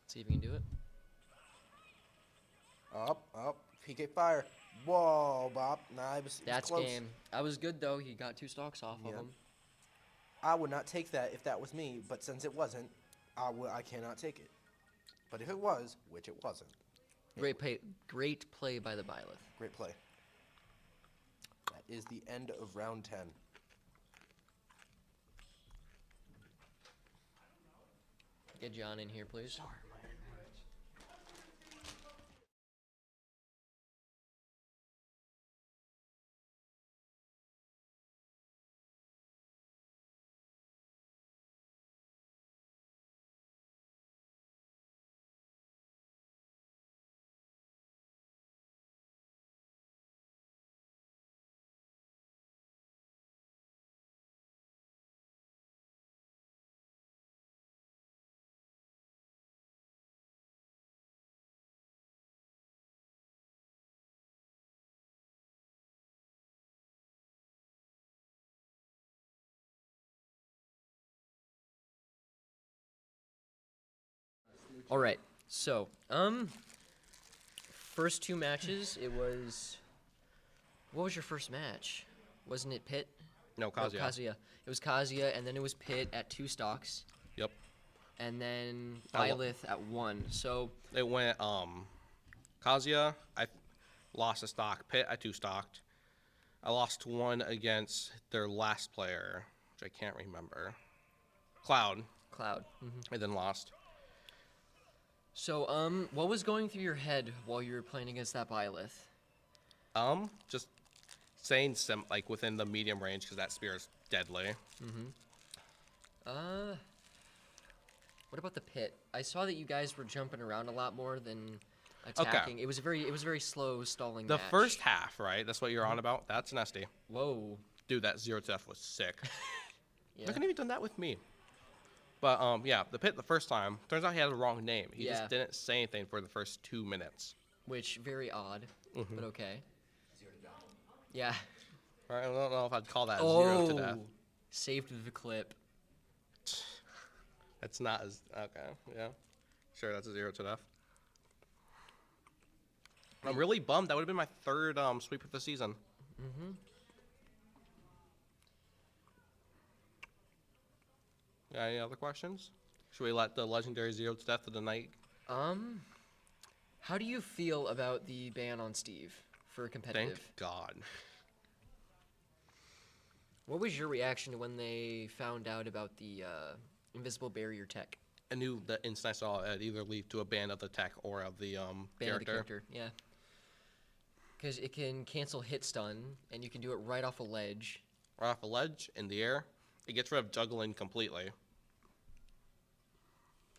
See if he can do it. Up. PK fire. Whoa, Bob. Nah, it was That's close. game. That was good though. He got 2 stocks off of Yep. him. I would not take that if that was me, but since it wasn't, I cannot take it. But if it was, which it wasn't. Great play by the Byleth. Great play. That is the end of round 10. Get John in here, please. All right. So, first 2 matches, it was. What was your first match? Wasn't it Pitt? No, Kazuya. Kazuya. It was Kazuya, and then it was Pitt at 2 stocks, Yep. and then I wa- Byleth at 1. So, It went Kazuya, I lost a stock. Pitt, I 2-stocked. I lost 1 against their last player, which I can't remember. Cloud. Cloud. I then lost. So, what was going through your head while you were playing against that Byleth? Just saying like within the medium range because that spear is deadly. What about the Pit? I saw that you guys were jumping around a lot more than attacking. It was a very slow stalling The match. first half, right? That's what you're on about. That's nasty. Whoa. Dude, that 0 to F was sick. Yeah. You couldn't even done that with me. But yeah, the Pit the first time. Turns out he had the wrong name. He Yeah. just didn't say anything for the first 2 minutes. Which very odd, but okay. Yeah. I don't know if I'd call that 0 to death. Saved the clip. It's not as okay. Yeah, sure. That's a 0 to death. I'm really bummed. That would have been my 3rd sweep of the season. Yeah, any other questions? Should we let the legendary 0 to death of the night? How do you feel about the ban on Steve for Thank competitive? God. What was your reaction to when they found out about the invisible barrier tech? I knew the instant I saw it either lead to a ban of the tech or of the Ban of the character. character, yeah. Because it can cancel hit stun, and you can do it right off a ledge. Right off a ledge, in the air. It gets rid of juggling completely.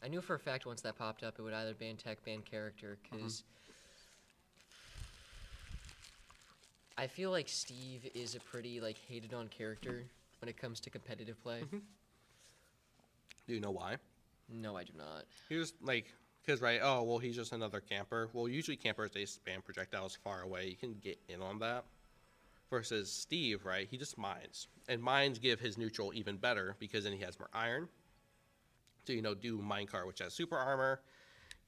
I knew for a fact once that popped up, it would either ban tech, ban character, because I feel like Steve is a pretty like hated on character when it comes to competitive play. Do you know why? No, I do not. He was like, because, right, oh, well, he's just another camper. Well, usually campers, they spam projectiles far away. You can get in on that. Versus Steve, right, he just mines. And mines give his neutral even better because then he has more iron. So, do minecart, which has super armor,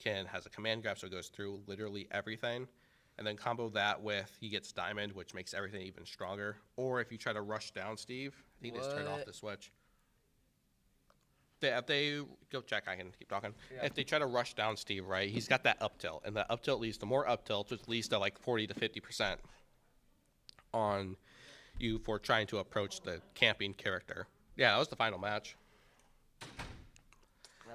has a command grab, so it goes through literally everything. And then combo that with, he gets diamond, which makes everything even stronger. Or if you try to rush down Steve, I think they just turned off the switch. If they go check, I can keep talking. Yeah. If they try to rush down Steve, right, he's got that up tilt, and that up tilt leads to more up tilt, which leads to like 40 to 50% on you for trying to approach the camping character. Yeah, that was the final match.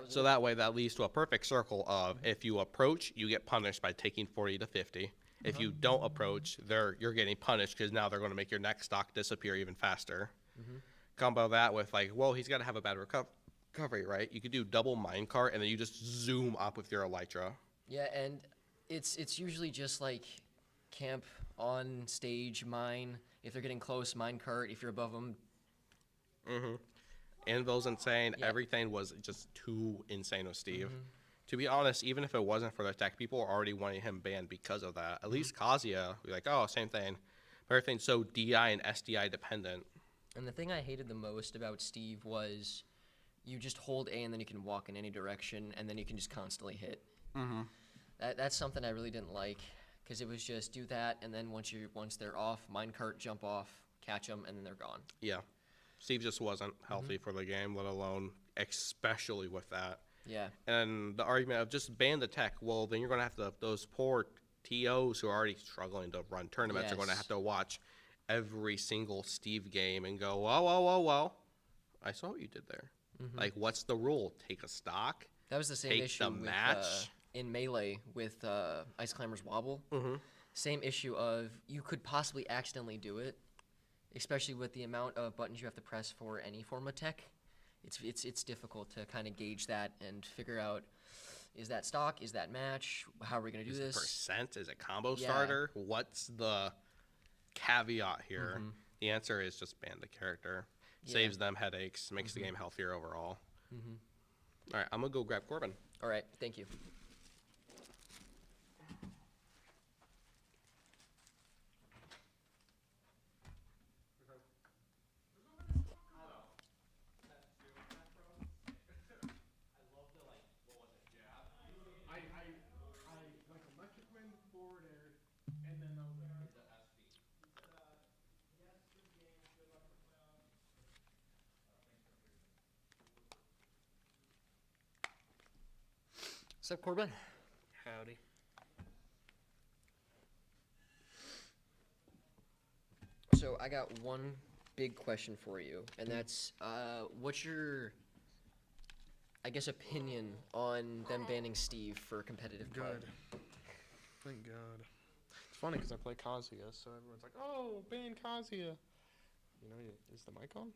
So that way, that leads to a perfect circle of if you approach, you get punished by taking 40 to 50. If you don't approach, you're getting punished because now they're going to make your next stock disappear even faster. Combo that with like, well, he's got to have a bad recovery, right? You could do double minecart and then you just zoom up with your elytra. Yeah, and it's usually just like camp on stage mine. If they're getting close, minecart. If you're above them, Anvil's insane. Yeah. Everything was just too insane with Steve. To be honest, even if it wasn't for the tech, people were already wanting him banned because of that. At least Kazuya, we're like, oh, same thing. But everything's so DI and SDI dependent. and the thing I hated the most about Steve was you just hold A and then you can walk in any direction and then you can just constantly hit. That's something I really didn't like because it was just do that and then once they're off, minecart, jump off, catch them, and then they're gone. Yeah. Steve just wasn't healthy for the game, let alone especially with that. Yeah. And the argument of just ban the tech, well, then you're going to have those poor TOs who are already struggling to run tournaments are going to Yes. have to watch every single Steve game and go, whoa, I saw what you did there. Like, what's the rule? Take a stock? That was the same Take issue the with, match? in Melee with Ice Climber's Wobble. Same issue of you could possibly accidentally do it, especially with the amount of buttons you have to press for any form of tech. It's difficult to kind of gauge that and figure out, is that stock? Is that match? How are we going to do Is it this? percent? Is it combo Yeah. starter? What's the caveat here? The answer is just ban the character. Saves them headaches, makes the game healthier overall. All right, I'm going to go grab Corbin. All right, thank you. What's up, Corbin? Howdy. So I got one big question for you, and that's what's your, I guess, opinion on them banning Steve for competitive play? Good. Thank God. It's funny because I play Kazuya, so everyone's like, "Oh, ban Kazuya." You know, is the mic on?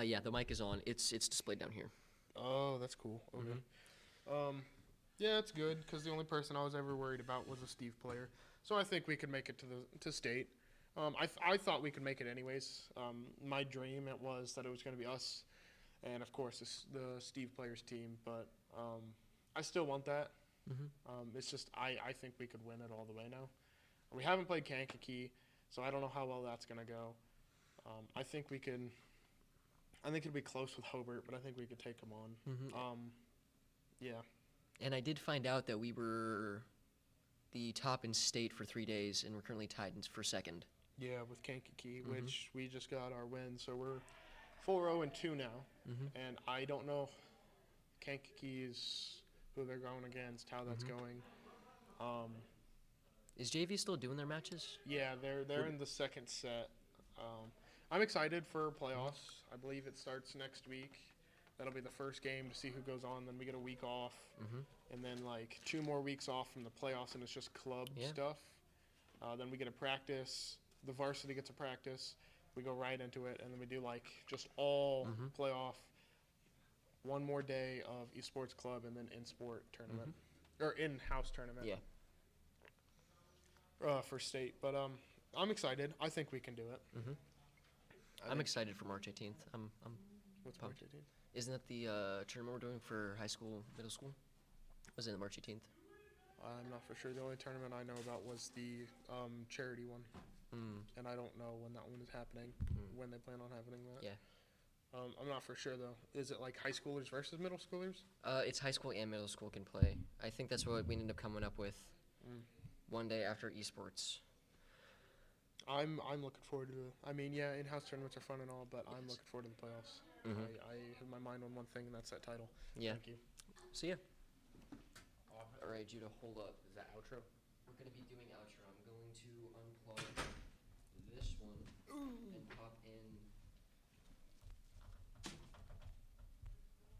Yeah, the mic is on. It's displayed down here. Oh, that's cool. Okay. Yeah, it's good because the only person I was ever worried about was a Steve player, so I think we could make it to state. I thought we could make it anyways. My dream was that it was going to be us, and of course the Steve players team. But I still want that. It's just I think we could win it all the way now. We haven't played Kankakee, so I don't know how well that's going to go. I think we can. I think it'll be close with Hobart, but I think we could take him on. Yeah. And I did find out that we were the top in state for 3 days, and we're currently tied for second. Yeah, with Kankakee, which we just got our win, so we're 4-0-2 now. And I don't know if Kankakee is who they're going against, how that's going. Is JV still doing their matches? Yeah, they're in the second set. I'm excited for playoffs. I believe it starts next week. That'll be the first game to see who goes on. Then we get a week off, and then like 2 more weeks off from the playoffs, and it's just club stuff. Then we get a practice. The varsity gets a practice. We go right into it, and then we do like just all playoff. 1 more day of esports club, and then in-sport tournament or in-house tournament. Yeah. For state, but I'm excited. I think we can do it. I'm excited for March 18th. I'm What's pumped. March 18th? Isn't that the tournament we're doing for high school, middle school? Was it March 18th? I'm not for sure. The only tournament I know about was the charity one, and I don't know when that one is happening. When they plan on happening that? Yeah. I'm not for sure though. Is it like high schoolers versus middle schoolers? It's high school and middle school can play. I think that's what we ended up coming up with. One day after esports. I'm looking forward to. I mean, yeah, in-house tournaments are fun and all, but I'm looking forward to the playoffs. I have my mind on one thing, and that's that title. Yeah. Thank you. See ya. All right, Judah, hold up. Is that outro? We're gonna be doing outro. I'm going to unplug this one and pop in. I'm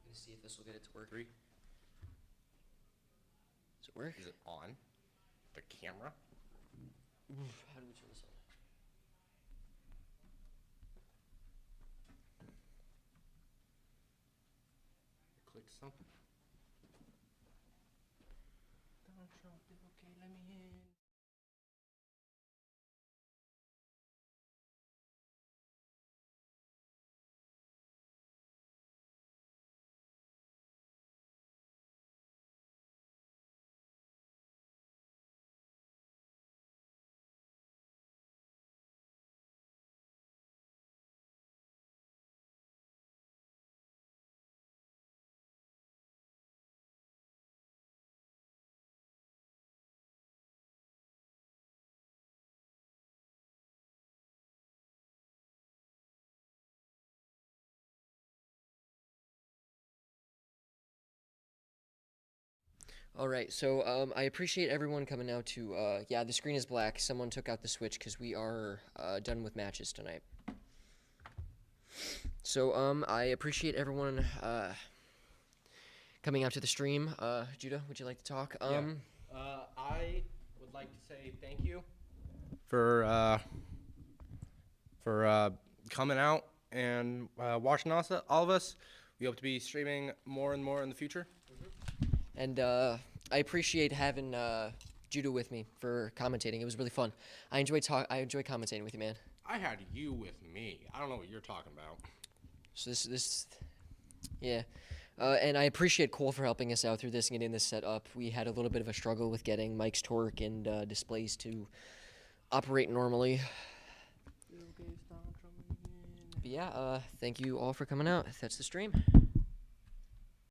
gonna see if this will get it to work. 3. Does it work? Is it on? The camera? How do we turn this on? Click something. Okay, let me in. All right, so I appreciate everyone coming out to, yeah, the screen is black. Someone took out the switch because we are done with matches tonight. So I appreciate everyone coming out to the stream. Judah, would you like to talk? I would like to say thank you for coming out and watching us, all of us. We hope to be streaming more and more in the future. And I appreciate having Judah with me for commentating. It was really fun. I enjoy commentating with you, man. I had you with me. I don't know what you're talking about. So yeah. And I appreciate Cole for helping us out through this and getting this set up. We had a little bit of a struggle with getting Mike's torque and displays to operate normally. But yeah, thank you all for coming out. That's the stream.